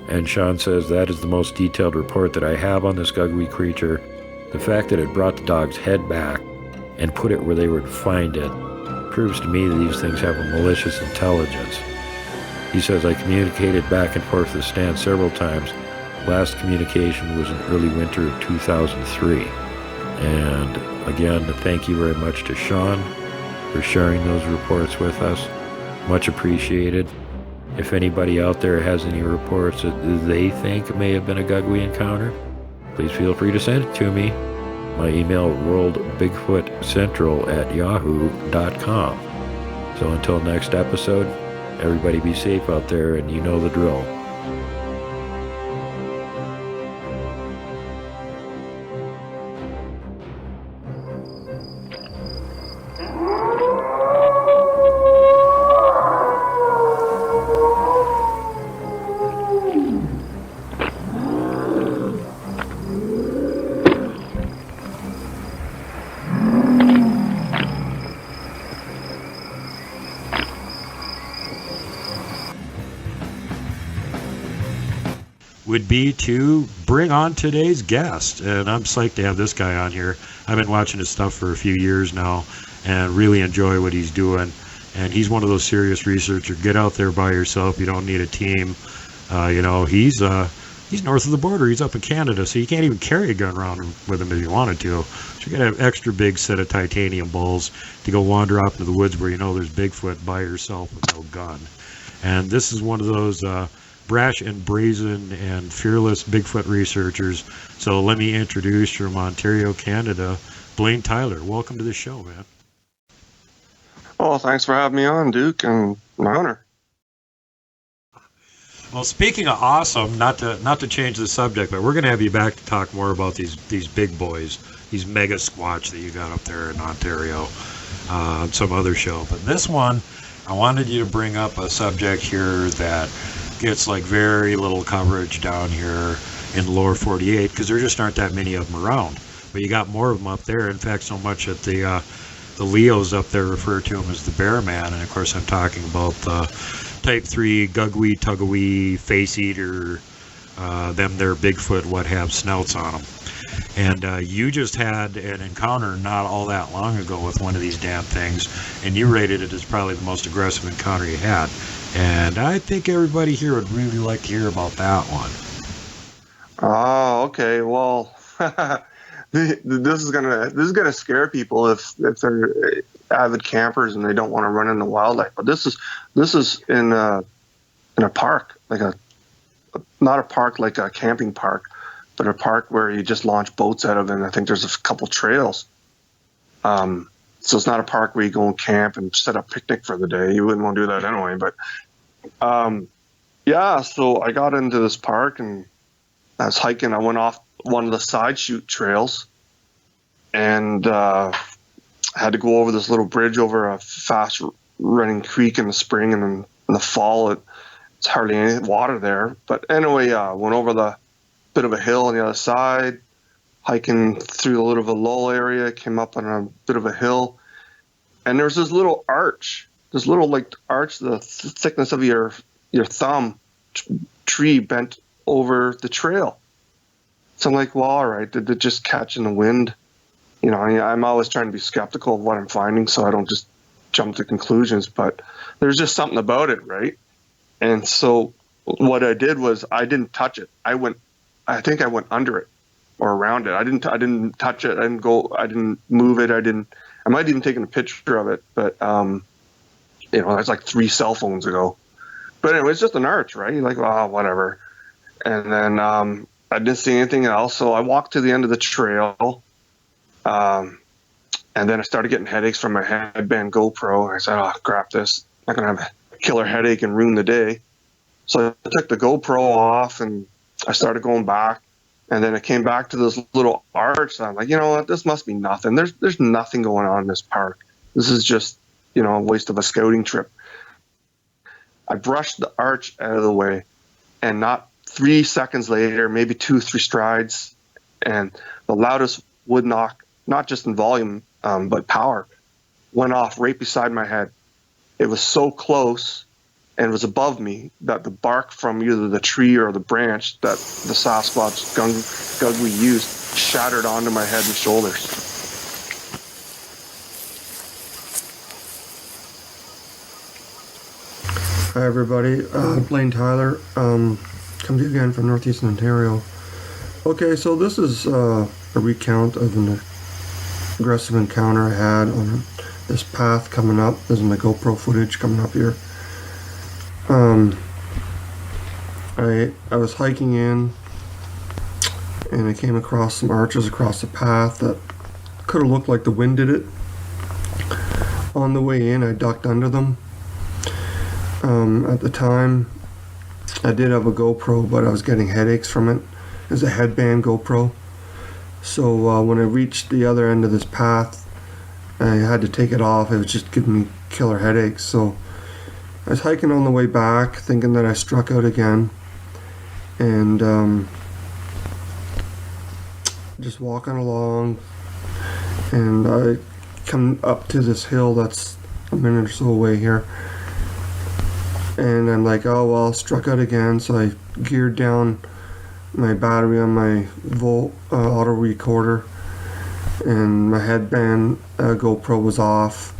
And Sean says that is the most detailed report that I have on this Gugwe creature. The fact that it brought the dog's head back and put it where they would find it proves to me that these things have a malicious intelligence. He says, I communicated back and forth with Stan several times. Last communication was in early winter of 2003. And again, thank you very much to Sean for sharing those reports with us. Much appreciated. If anybody out there has any reports that they think may have been a Gugwe encounter, please feel free to send it to me. My email, worldbigfootcentral@yahoo.com. So until next episode, everybody be safe out there, and you know the drill. Would be to bring on today's guest. And I'm psyched to have this guy on here. I've been watching his stuff for a few years now and really enjoy what he's doing. And he's one of those serious researchers. Get out there by yourself. You don't need a team. He's north of the border. He's up in Canada, so you can't even carry a gun around with him if you wanted to. So you got to have extra big set of titanium balls to go wander off into the woods where you know there's Bigfoot by yourself with no gun. And this is one of those brash and brazen and fearless Bigfoot researchers. So let me introduce from Ontario, Canada, Blayne Tyler. Welcome to the show, man. Oh, thanks for having me on, Duke, and my honor. Well, speaking of awesome, not to change the subject, but we're going to have you back to talk more about these big boys, these mega squatch that you got up there in Ontario on some other show. But this one, I wanted you to bring up a subject here that gets like very little coverage down here in the lower 48 because there just aren't that many of them around. But you got more of them up there. In fact, so much that the Leos up there refer to him as the Bear Man. And of course, I'm talking about Type 3 Gugwe, Tugawee, Face Eater, them their Bigfoot, what have snouts on them. And you just had an encounter not all that long ago with one of these damn things, and you rated it as probably the most aggressive encounter you had. And I think everybody here would really like to hear about that one. Oh, okay. Well, this is gonna scare people if they're avid campers and they don't want to run into wildlife. But this is in a park, not a park like a camping park, but a park where you just launch boats out of, and I think there's a couple trails. So it's not a park where you go and camp and set up picnic for the day. You wouldn't want to do that anyway. But so I got into this park and I was hiking. I went off one of the side chute trails and had to go over this little bridge over a fast running creek in the spring, and then in the fall it's hardly any water there. But anyway, went over the bit of a hill on the other side, hiking through a little bit of a lull area, came up on a bit of a hill, and there's this little arch, the thickness of your thumb tree bent over the trail. So I'm like, well, all right, did it just catch in the wind? You know, I'm always trying to be skeptical of what I'm finding, so I don't just jump to conclusions, but there's just something about it, right? And so what I did was I didn't touch it. I think I went under it or around it. I didn't touch it. I didn't move it. I might have even taken a picture of it, but that's like 3 cell phones ago. But anyway, it's just an arch, right? You're like, oh, whatever. And then I didn't see anything else, so I walked to the end of the trail, and then I started getting headaches from my headband GoPro. I said, oh, crap, this. I'm not going to have a killer headache and ruin the day. So I took the GoPro off, and I started going back, and then I came back to this little arch, and I'm like, you know what, this must be nothing. There's nothing going on in this park. This is just, a waste of a scouting trip. I brushed the arch out of the way, and not 3 seconds later, maybe 2-3 strides, and the loudest wood knock, not just in volume, but power, went off right beside my head. It was so close, and it was above me that the bark from either the tree or the branch that the Sasquatch Gugwe used shattered onto my head and shoulders. Hi everybody, Blayne Tyler, come to you again from Northeastern Ontario. Okay, so this is a recount of an aggressive encounter I had on this path coming up. This is my GoPro footage coming up here. I was hiking in, and I came across some arches across the path that could have looked like the wind did it. On the way in, I ducked under them. At the time, I did have a GoPro, but I was getting headaches from it. It was a headband GoPro. So when I reached the other end of this path, I had to take it off. It was just giving me killer headaches. So I was hiking on the way back, thinking that I struck out again. And just walking along, and I come up to this hill that's a minute or so away here. And I'm like, oh well, struck out again. So I geared down my battery on my auto recorder, and my headband GoPro was off.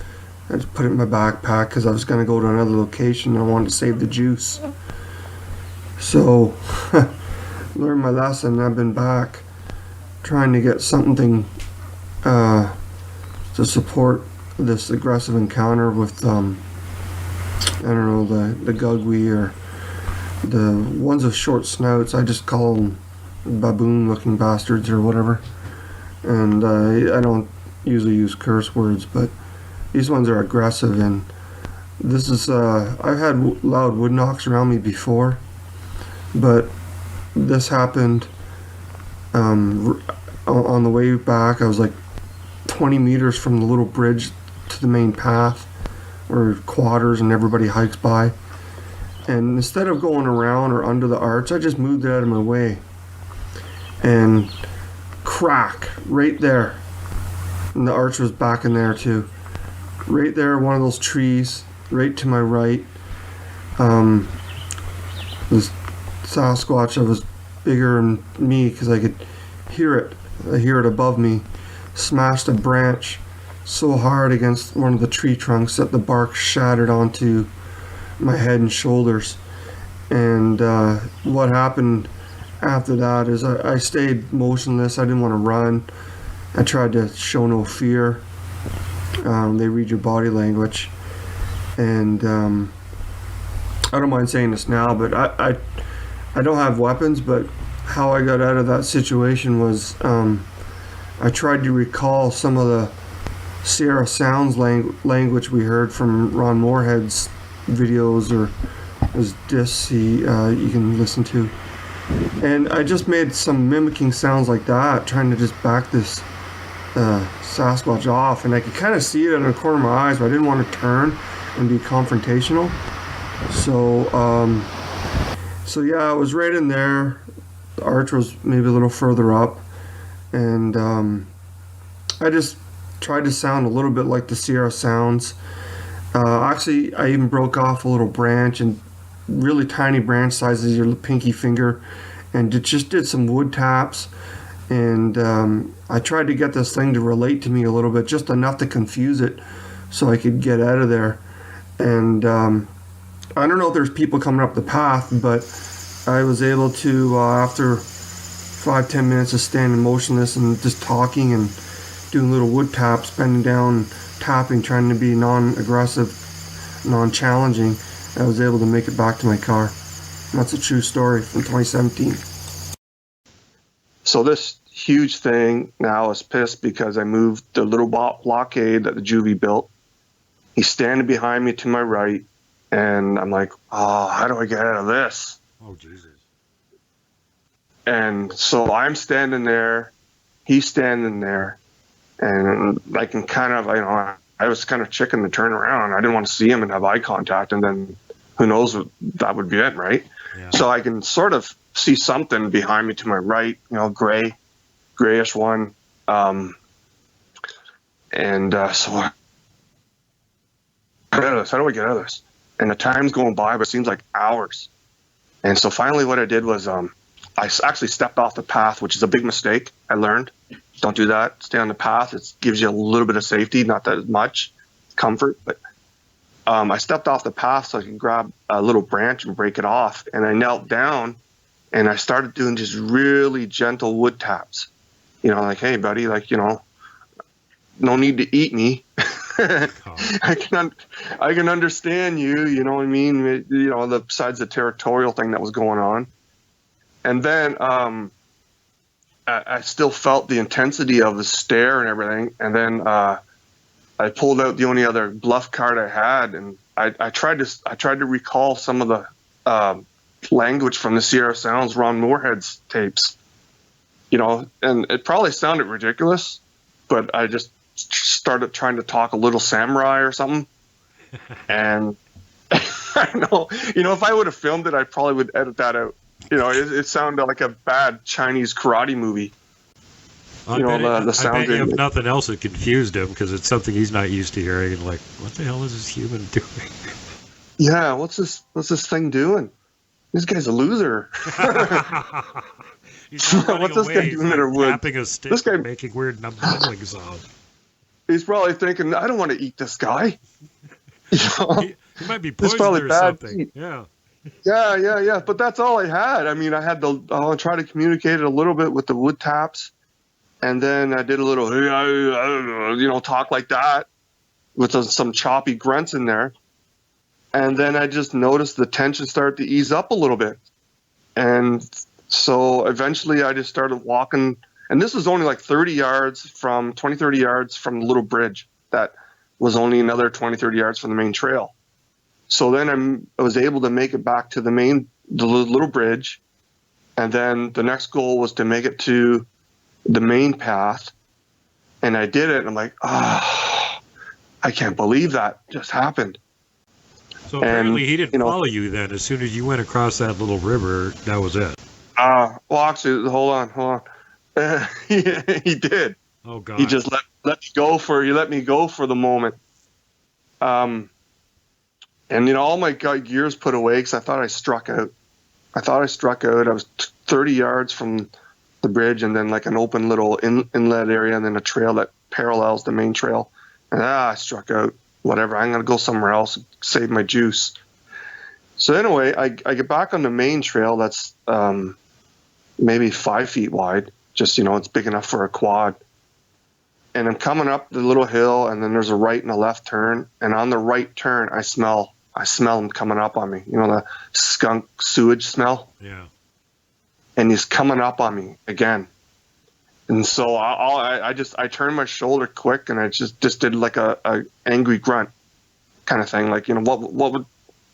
I just put it in my backpack because I was going to go to another location and I wanted to save the juice. So learned my lesson. I've been back trying to get something to support this aggressive encounter with I don't know, the Gugwe, or the ones with short snouts. I just call them baboon-looking bastards or whatever. And I don't usually use curse words, but these ones are aggressive. And this is I've had loud wood knocks around me before, but this happened on the way back. I was like 20 meters from the little bridge to the main path where quadders and everybody hikes by, and instead of going around or under the arch, I just moved it out of my way, and crack right there, and the arch was back in there too, right there, one of those trees right to my right. This Sasquatch that was bigger than me, because I could hear it, above me, smashed a branch so hard against one of the tree trunks that the bark shattered onto my head and shoulders. And what happened after that is I stayed motionless. I didn't want to run. I tried to show no fear. They read your body language. And I don't mind saying this now, but I don't have weapons, but how I got out of that situation was I tried to recall some of the Sierra Sounds language we heard from Ron Moorhead's videos, or his discs you can listen to, and I just made some mimicking sounds like that, trying to just back this Sasquatch off, and I could kind of see it in the corner of my eyes, but I didn't want to turn and be confrontational. So yeah, I was right in there. The arch was maybe a little further up, and I just tried to sound a little bit like the Sierra Sounds. Actually, I even broke off a little branch, and really tiny branch sizes your pinky finger, and just did some wood taps. And I tried to get this thing to relate to me a little bit, just enough to confuse it so I could get out of there. And I don't know if there's people coming up the path, but I was able to, after 5-10 minutes of standing motionless and just talking and doing little wood taps, bending down, tapping, trying to be non-aggressive, non-challenging, I was able to make it back to my car. And that's a true story from 2017. So this huge thing now is pissed because I moved the little blockade that the juvie built. He's standing behind me to my right, and I'm like, oh, how do I get out of this? Oh, Jesus. And so I'm standing there, he's standing there, and I can kind of, I was kind of chicken to turn around. I didn't want to see him and have eye contact, and then who knows what that would be it, right? Yeah. So I can sort of see something behind me to my right, grayish one. So how do I get out of this? and the time's going by, but it seems like hours. And so finally what I did was actually stepped off the path, which is a big mistake. I learned, don't do that. Stay on the path. It gives you a little bit of safety, not that much comfort. But I stepped off the path so I could grab a little branch and break it off. And I knelt down and I started doing just really gentle wood taps. Like, hey, buddy, like, no need to eat me. I can understand you, you know what I mean? Besides the territorial thing that was going on. And then I still felt the intensity of the stare and everything. And then I pulled out the only other bluff card I had, and I tried to recall some of the language from the Sierra Sounds, Ron Moorhead's tapes. And it probably sounded ridiculous, but I just started trying to talk a little samurai or something. And I know, if I would have filmed it, I probably would edit that out. It sounded like a bad Chinese karate movie. I bet you, if nothing else, it confused him because it's something he's not used to hearing. And like, what the hell is this human doing? Yeah, what's this thing doing? This guy's a loser. He's what's this guy doing in a wood? Tapping a stick, this guy making weird numbling sounds. He's probably thinking, I don't want to eat this guy. He might be poisoned or something. Meat. Yeah. Yeah. But that's all I had. I mean, I'll try to communicate it a little bit with the wood taps. And then I did a little, talk like that with some choppy grunts in there. And then I just noticed the tension start to ease up a little bit. And so eventually I just started walking. And this was only like 30 yards from the little bridge that was only another 20, 30 yards from the main trail. So then I was able to make it back to the little bridge. And then the next goal was to make it to the main path. And I did it. And I'm like, I can't believe that just happened. So apparently he didn't follow you then. As soon as you went across that little river, that was it. Well, actually, hold on. He did. Oh God! He just let me go for the moment. And all my gears put away because I thought I struck out. I was 30 yards from the bridge, and then like an open little inlet area, and then a trail that parallels the main trail. And I struck out. Whatever. I'm gonna go somewhere else, save my juice. So anyway, I get back on the main trail that's maybe 5 feet wide. Just, it's big enough for a quad. And I'm coming up the little hill, and then there's a right and a left turn. And on the right turn, I smell him coming up on me. The skunk sewage smell. Yeah. And he's coming up on me again. And so I turned my shoulder quick, and I just did like a angry grunt kind of thing. Like, what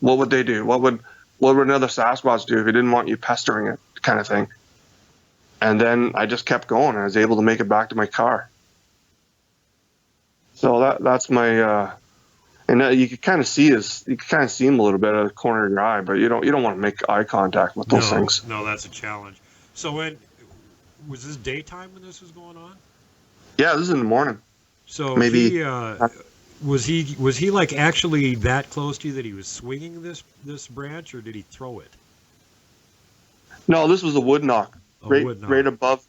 would they do? What would another Sasquatch do if he didn't want you pestering it, kind of thing. And then I just kept going. I was able to make it back to my car. So that's my and you could kind of see him a little bit out of the corner of your eye, but you don't want to make eye contact with those things. No, that's a challenge. So was this daytime when this was going on? Yeah, this is in the morning. So maybe was he like actually that close to you that he was swinging this branch, or did he throw it? No, this was a wood knock. Right above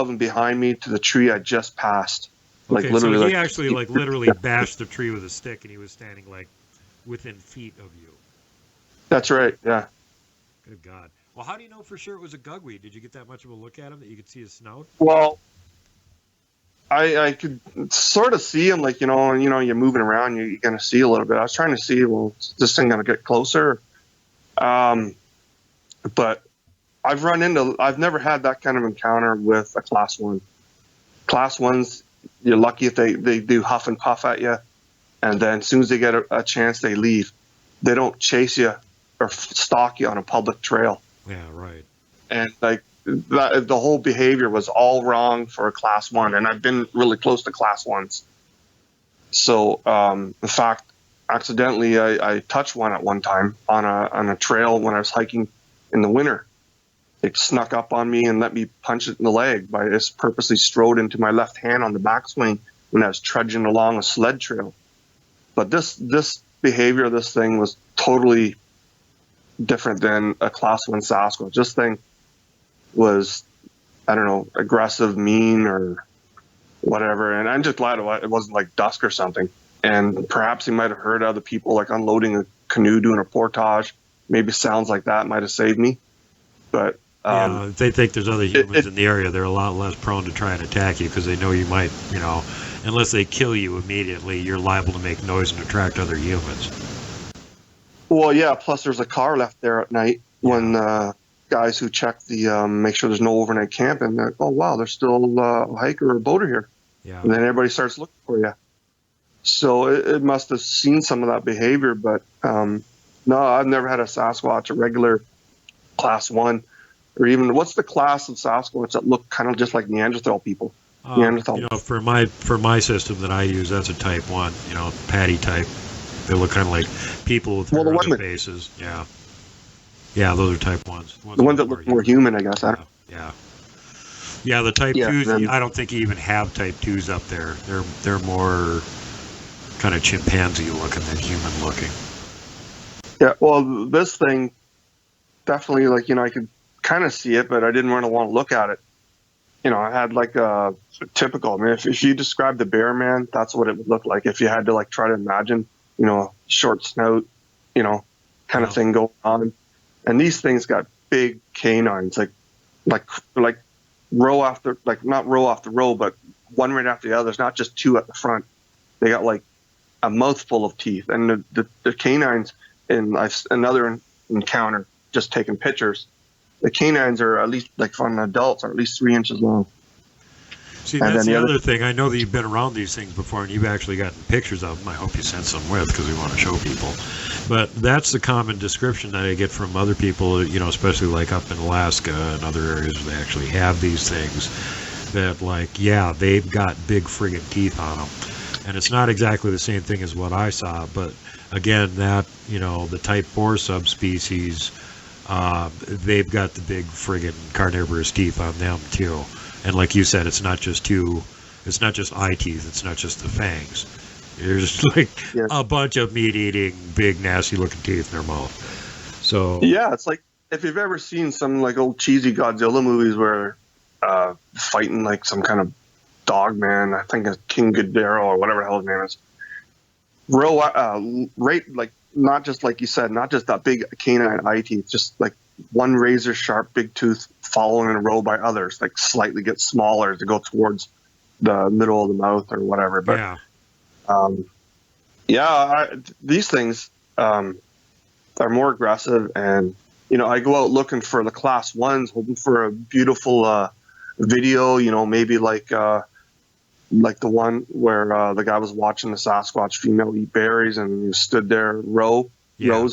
and behind me to the tree I just passed. Okay, literally, so he actually literally bashed the tree with a stick, and he was standing like within feet of you. That's right. Yeah. Good God. Well, how do you know for sure it was a gugweed? Did you get that much of a look at him that you could see his snout? Well, I could sort of see him, like, you're moving around, you're going to see a little bit. I was trying to see, well, is this thing going to get closer? But I've never had that kind of encounter with a class 1. Class 1s, you're lucky if they do huff and puff at you. And then as soon as they get a chance, they leave. They don't chase you or stalk you on a public trail. Yeah, right. And like the whole behavior was all wrong for a class 1. And I've been really close to class 1s. So, in fact, accidentally, I touched one at one time on a trail when I was hiking in the winter. It snuck up on me and let me punch it in the leg by just purposely strode into my left hand on the backswing when I was trudging along a sled trail. But this behavior of this thing was totally different than a class 1 Sasquatch. This thing was, I don't know, aggressive, mean, or whatever. And I'm just glad it wasn't like dusk or something. And perhaps he might have heard other people like unloading a canoe, doing a portage. Maybe sounds like that might have saved me. But if they think there's other humans in the area, they're a lot less prone to try and attack you because they know you might, unless they kill you immediately, you're liable to make noise and attract other humans. Well, yeah. Plus, there's a car left there at night when guys who check the make sure there's no overnight camping. Oh wow, there's still a hiker or a boater here. Yeah. And then everybody starts looking for you. So it must have seen some of that behavior. But no, I've never had a Sasquatch, a regular class 1, or even what's the class of Sasquatch that look kind of just like Neanderthal people. Neanderthal. For my system that I use, that's a type 1. Patty type. They look kind of like people with their other faces. Yeah. Yeah, those are type 1s. The ones that look more human, I guess. Yeah, the type 2s, I don't think you even have type 2s up there. They're more kind of chimpanzee looking than human looking. Yeah, well, this thing definitely, I could kind of see it, but I didn't really want to look at it. I had like a typical, if you describe the bear man, that's what it would look like. If you had to try to imagine, short snout, kind of thing going on. And these things got big canines, like row after, not row after row, but one right after the other. There's not just 2 at the front. They got a mouthful of teeth. And the canines, in another encounter, just taking pictures, the canines are at least, on adults, are at least 3 inches long. See, that's the other thing. I know that you've been around these things before, and you've actually gotten pictures of them. I hope you sent some with, because we want to show people. But that's the common description that I get from other people, especially up in Alaska and other areas where they actually have these things, that, they've got big friggin' teeth on them. And it's not exactly the same thing as what I saw, but again, that, the type 4 subspecies, they've got the big friggin' carnivorous teeth on them, too. And like you said, it's not just eye teeth, it's not just the fangs. There's a bunch of meat-eating, big, nasty-looking teeth in their mouth. So yeah, it's like if you've ever seen some old cheesy Godzilla movies where fighting some kind of dog man, I think it's King Ghidorah or whatever the hell his name is. Not just like you said, not just that big canine eye teeth, just one razor sharp big tooth following in a row by others, slightly get smaller to go towards the middle of the mouth or whatever. But these things are more aggressive, and I go out looking for the class 1s, hoping for a beautiful video, maybe like the one where the guy was watching the Sasquatch female eat berries and he stood there, Rose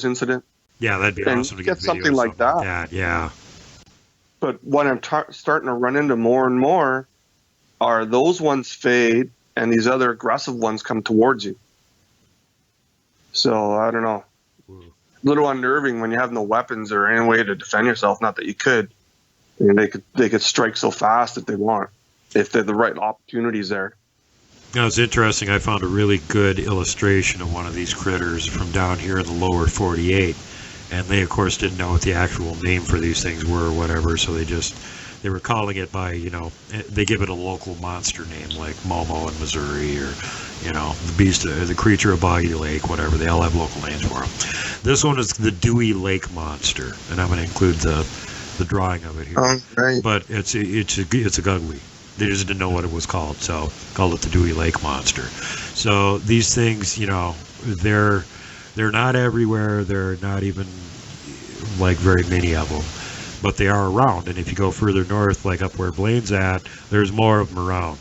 incident. Yeah, that'd be awesome to get something like that. Yeah. But what I'm starting to run into more and more are those ones fade and these other aggressive ones come towards you. So I don't know. A little unnerving when you have no weapons or any way to defend yourself. Not that you could. They could strike so fast if they want, if they're the right opportunities there. Now, it's interesting. I found a really good illustration of one of these critters from down here in the lower 48. And they, of course, didn't know what the actual name for these things were or whatever, so they were calling it by, they give it a local monster name like Momo in Missouri, or, the beast, the creature of Boggy Lake, whatever. They all have local names for them. This one is the Dewey Lake Monster, and I'm going to include the drawing of it here. Oh, right. But it's a Gugly. They just didn't know what it was called, so called it the Dewey Lake Monster. So these things, they're not everywhere. They're not even very many of them, but they are around. And if you go further north, up where Blayne's at, there's more of them around.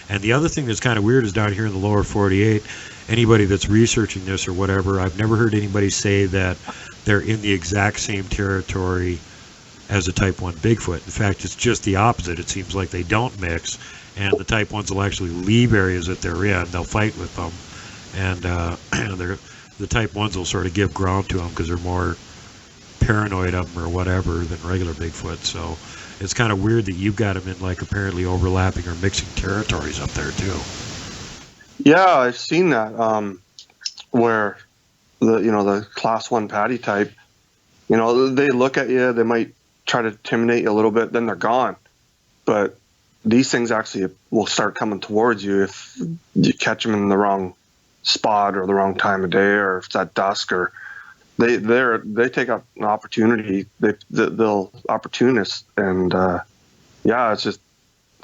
And the other thing that's kind of weird is down here in the lower 48, anybody that's researching this or whatever, I've never heard anybody say that they're in the exact same territory as a Type 1 Bigfoot. In fact, it's just the opposite. It seems like they don't mix, and the Type 1s will actually leave areas that they're in. They'll fight with them, and the Type 1s will sort of give ground to them because they're more paranoid of them or whatever than regular Bigfoot. So it's kind of weird that you've got them in apparently overlapping or mixing territories up there too. Yeah, I've seen that where the class 1 patty type, they look at you, they might try to intimidate you a little bit, then they're gone. But these things actually will start coming towards you if you catch them in the wrong spot or the wrong time of day, or if it's at dusk, or they take up an opportunity. They'll opportunists, and it's just,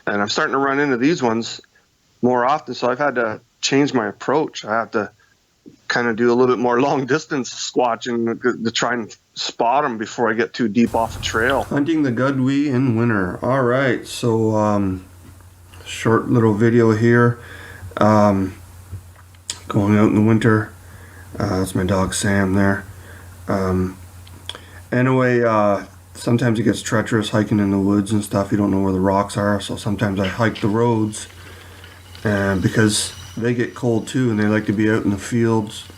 and I'm starting to run into these ones more often. So I've had to change my approach. I have to kind of do a little bit more long distance squatching to try and spot them before I get too deep off a trail. Hunting the Gudwee in winter. All right, so short little video here. Going out in the winter. That's my dog Sam there. Anyway, sometimes it gets treacherous hiking in the woods and stuff. You don't know where the rocks are, so sometimes I hike the roads, and because they get cold too, and they like to be out in the fields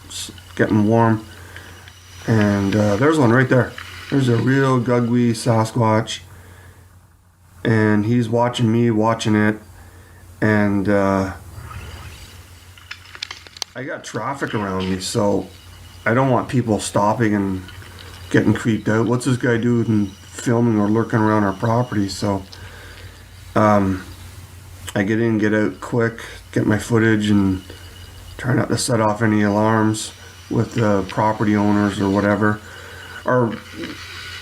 getting warm. And there's one right there. There's a real Gugwee Sasquatch, and he's watching me watching it. And I got traffic around me, so I don't want people stopping and getting creeped out. What's this guy doing filming or lurking around our property? So I get in, get out quick, get my footage, and try not to set off any alarms with the property owners or whatever. Or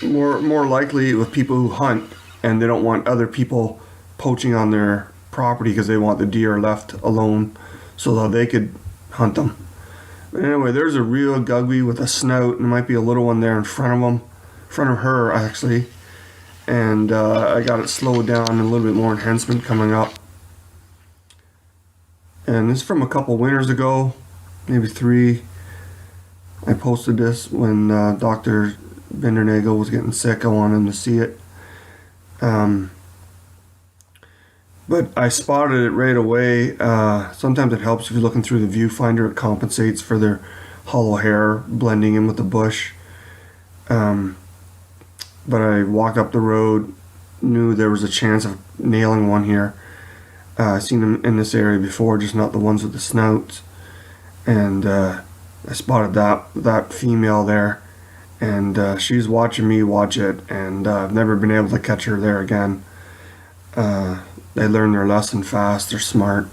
more likely with people who hunt and they don't want other people poaching on their property because they want the deer left alone so that they could hunt them. But anyway, there's a real Gugwee with a snout, and there might be a little one there in front of her actually. And I got it slowed down and a little bit more enhancement coming up. And this is from a couple winters ago, maybe 3. I posted this when Dr. Bindernagel was getting sick. I wanted him to see it. But I spotted it right away. Sometimes it helps if you're looking through the viewfinder. It compensates for their hollow hair blending in with the bush. But I walked up the road, knew there was a chance of nailing one here. I've seen them in this area before, just not the ones with the snouts. And I spotted that female there, and she's watching me watch it, and I've never been able to catch her there again. They learn their lesson fast, they're smart.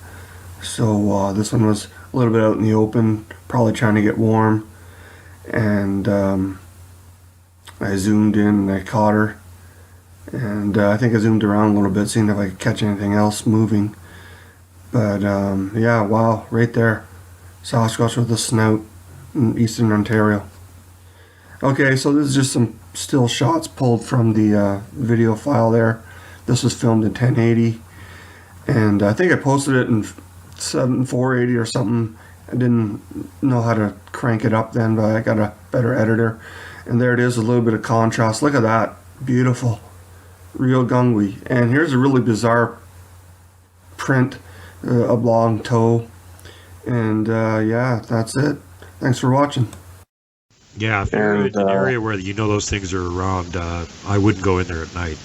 So this one was a little bit out in the open, probably trying to get warm, and I zoomed in and I caught her. And I think I zoomed around a little bit, seeing if I could catch anything else moving. But yeah, wow, right there. Sasquatch with a snout in eastern Ontario. Okay, so this is just some still shots pulled from the video file there. This was filmed in 1080. And I think I posted it in 480 or something. I didn't know how to crank it up then, but I got a better editor. And there it is, a little bit of contrast. Look at that. Beautiful. Real Gungwe. And here's a really bizarre print, a long toe. And yeah, that's it. Thanks for watching. Yeah, if you're in an area where you know those things are around, I wouldn't go in there at night.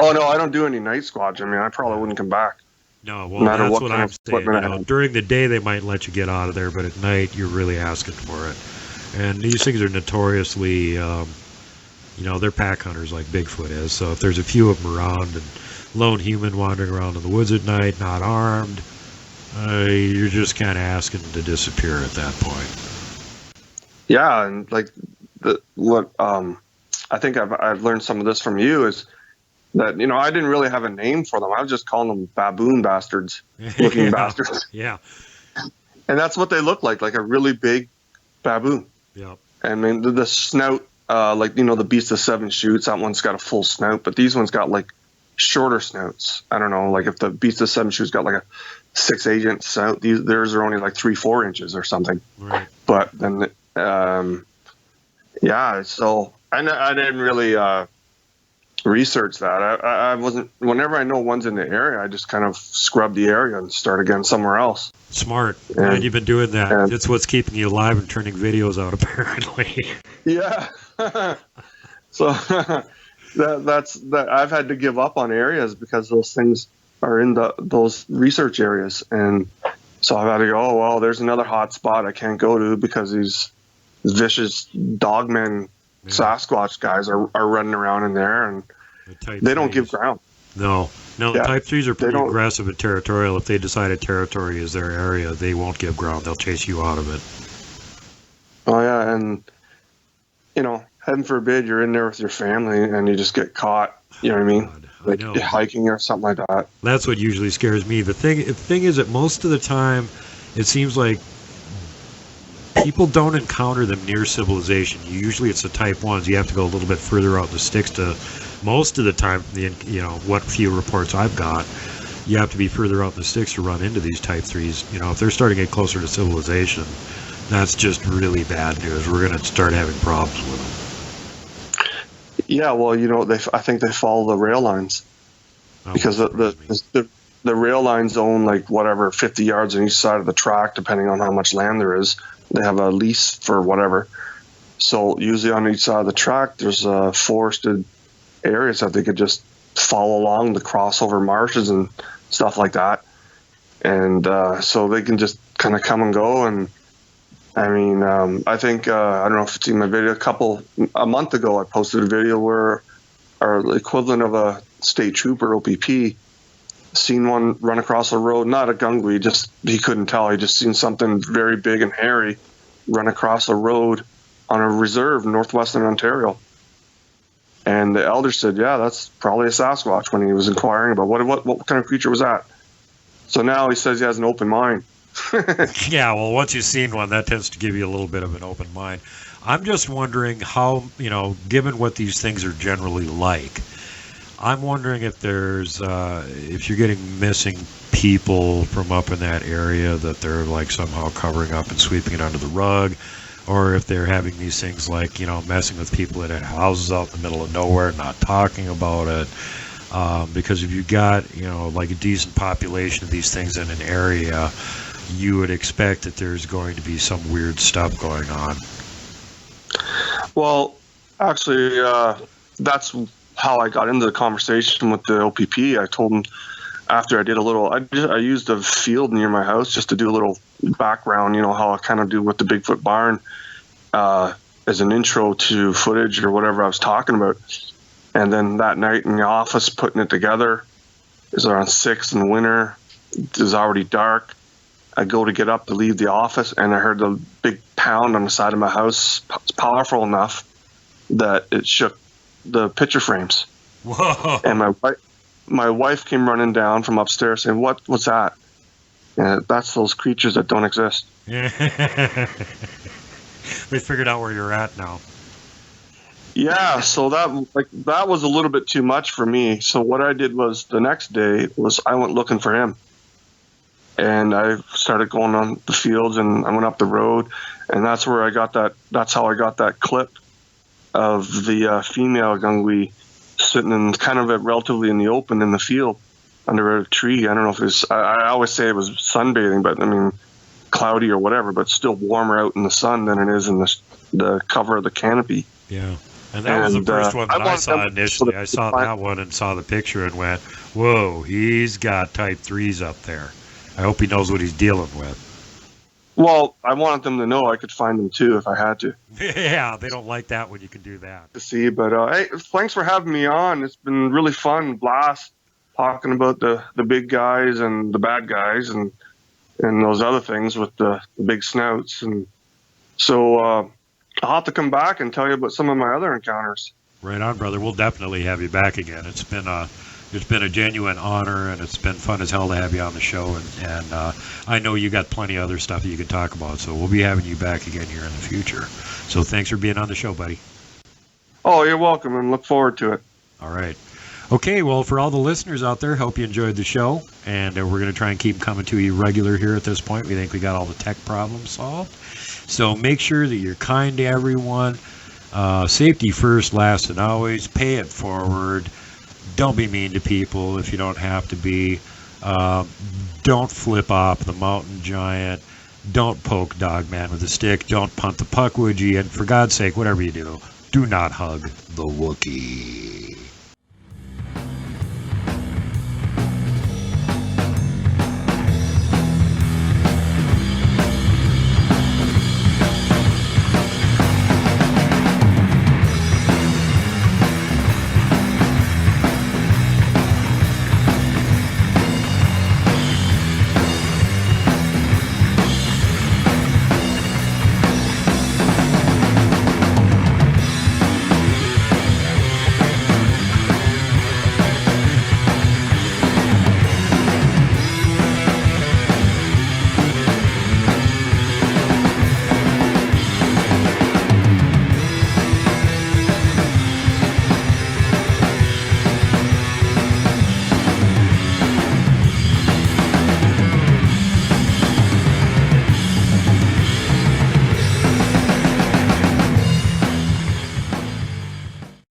Oh no, I don't do any night squatch. I mean, I probably wouldn't come back. No, well, that's what I'm saying. During the day, they might let you get out of there, but at night, you're really asking for it. And these things are notoriously, they're pack hunters like Bigfoot is. So if there's a few of them around and lone human wandering around in the woods at night, not armed, you're just kind of asking to disappear at that point. Yeah, and like I think I've learned some of this from you is that I didn't really have a name for them. I was just calling them baboon bastards, looking bastards. Yeah, and that's what they look like a really big baboon. Yeah, I mean the snout, the Beast of Seven Shoots. That one's got a full snout, but these ones got like shorter snouts. I don't know, like if the Beast of Seven Shoots got like a 6-inch snout, theirs are only like 3-4 inches or something. Right. But then, yeah. So I didn't really research that. I wasn't. Whenever I know one's in the area, I just kind of scrub the area and start again somewhere else. Smart. And you've been doing that. It's what's keeping you alive and turning videos out, apparently. Yeah. So that's I've had to give up on areas because those things are in those research areas, and So I've had to go, oh, well, there's another hot spot I can't go to because these vicious dogmen, Sasquatch guys are running around in there, and they don't give ground. No, the Type 3s are pretty aggressive and territorial. If they decide a territory is their area, they won't give ground. They'll chase you out of it. Oh, yeah, and, heaven forbid you're in there with your family and you just get caught, you know what I mean? Like hiking or something like that. That's what usually scares me. The thing is that most of the time, it seems like people don't encounter them near civilization. Usually it's the Type 1s. You have to go a little bit further out in the sticks to, most of the time, what few reports I've got, you have to be further out in the sticks to run into these Type 3s. If they're starting to get closer to civilization, that's just really bad news. We're going to start having problems with them. Yeah, well, I think they follow the rail lines because the rail lines own like whatever 50 yards on each side of the track, depending on how much land there is. They have a lease for whatever. So usually on each side of the track, there's forested areas that they could just follow along the crossover marshes and stuff like that. And so they can just kind of come and go. And I mean, I think, I don't know if you've seen my video, a month ago, I posted a video where our equivalent of a state trooper, OPP, seen one run across a road, not a gungwe, just, he couldn't tell. He just seen something very big and hairy run across a road on a reserve in northwestern Ontario. And the elder said, yeah, that's probably a Sasquatch, when he was inquiring about what kind of creature was that. So now he says he has an open mind. Yeah, well, once you've seen one, that tends to give you a little bit of an open mind. I'm just wondering how, given what these things are generally like, I'm wondering if there's, if you're getting missing people from up in that area, that they're like somehow covering up and sweeping it under the rug, or if they're having these things like, messing with people that have houses out in the middle of nowhere, not talking about it. Because if you've got, like a decent population of these things in an area, you would expect that there's going to be some weird stuff going on. Well, actually, that's how I got into the conversation with the OPP. I told him after I did I used a field near my house just to do a little background, how I kind of do with the Bigfoot barn as an intro to footage or whatever I was talking about. And then that night in the office, putting it together, it was around 6 in the winter. It was already dark. I go to get up to leave the office, and I heard the big pound on the side of my house. It's powerful enough that it shook the picture frames. Whoa! And my wife came running down from upstairs saying, "What's that?" And that's those creatures that don't exist. We figured out where you're at now. Yeah, so that was a little bit too much for me. So what I did was the next day was I went looking for him. And I started going on the fields, and I went up the road, and that's where I got that. That's how I got that clip of the female gungwe sitting in kind of relatively in the open in the field under a tree. I don't know if it's. I always say it was sunbathing, but I mean cloudy or whatever, but still warmer out in the sun than it is in the cover of the canopy. Yeah, and that was the first one that I saw initially. I saw that one and saw the picture and went, "Whoa, he's got Type 3s up there. I hope he knows what he's dealing with." Well, I wanted them to know I could find them too if I had to. Yeah, they don't like that when you can do that. To see, but hey, thanks for having me on. It's been really fun, blast talking about the big guys and the bad guys and those other things with the big snouts. And so I'll have to come back and tell you about some of my other encounters. Right on, brother. We'll definitely have you back again. It's been a genuine honor, and it's been fun as hell to have you on the show. And I know you got plenty of other stuff that you can talk about, so we'll be having you back again here in the future. So thanks for being on the show, buddy. Oh, you're welcome, and look forward to it. All right. Okay, well, for all the listeners out there, hope you enjoyed the show, and we're going to try and keep coming to you regular here at this point. We think we got all the tech problems solved. So make sure that you're kind to everyone. Safety first, last, and always. Pay it forward. Don't be mean to people if you don't have to be. Don't flip off the mountain giant. Don't poke Dogman with a stick. Don't punt the puck, would you? And for God's sake, whatever you do not hug the Wookiee.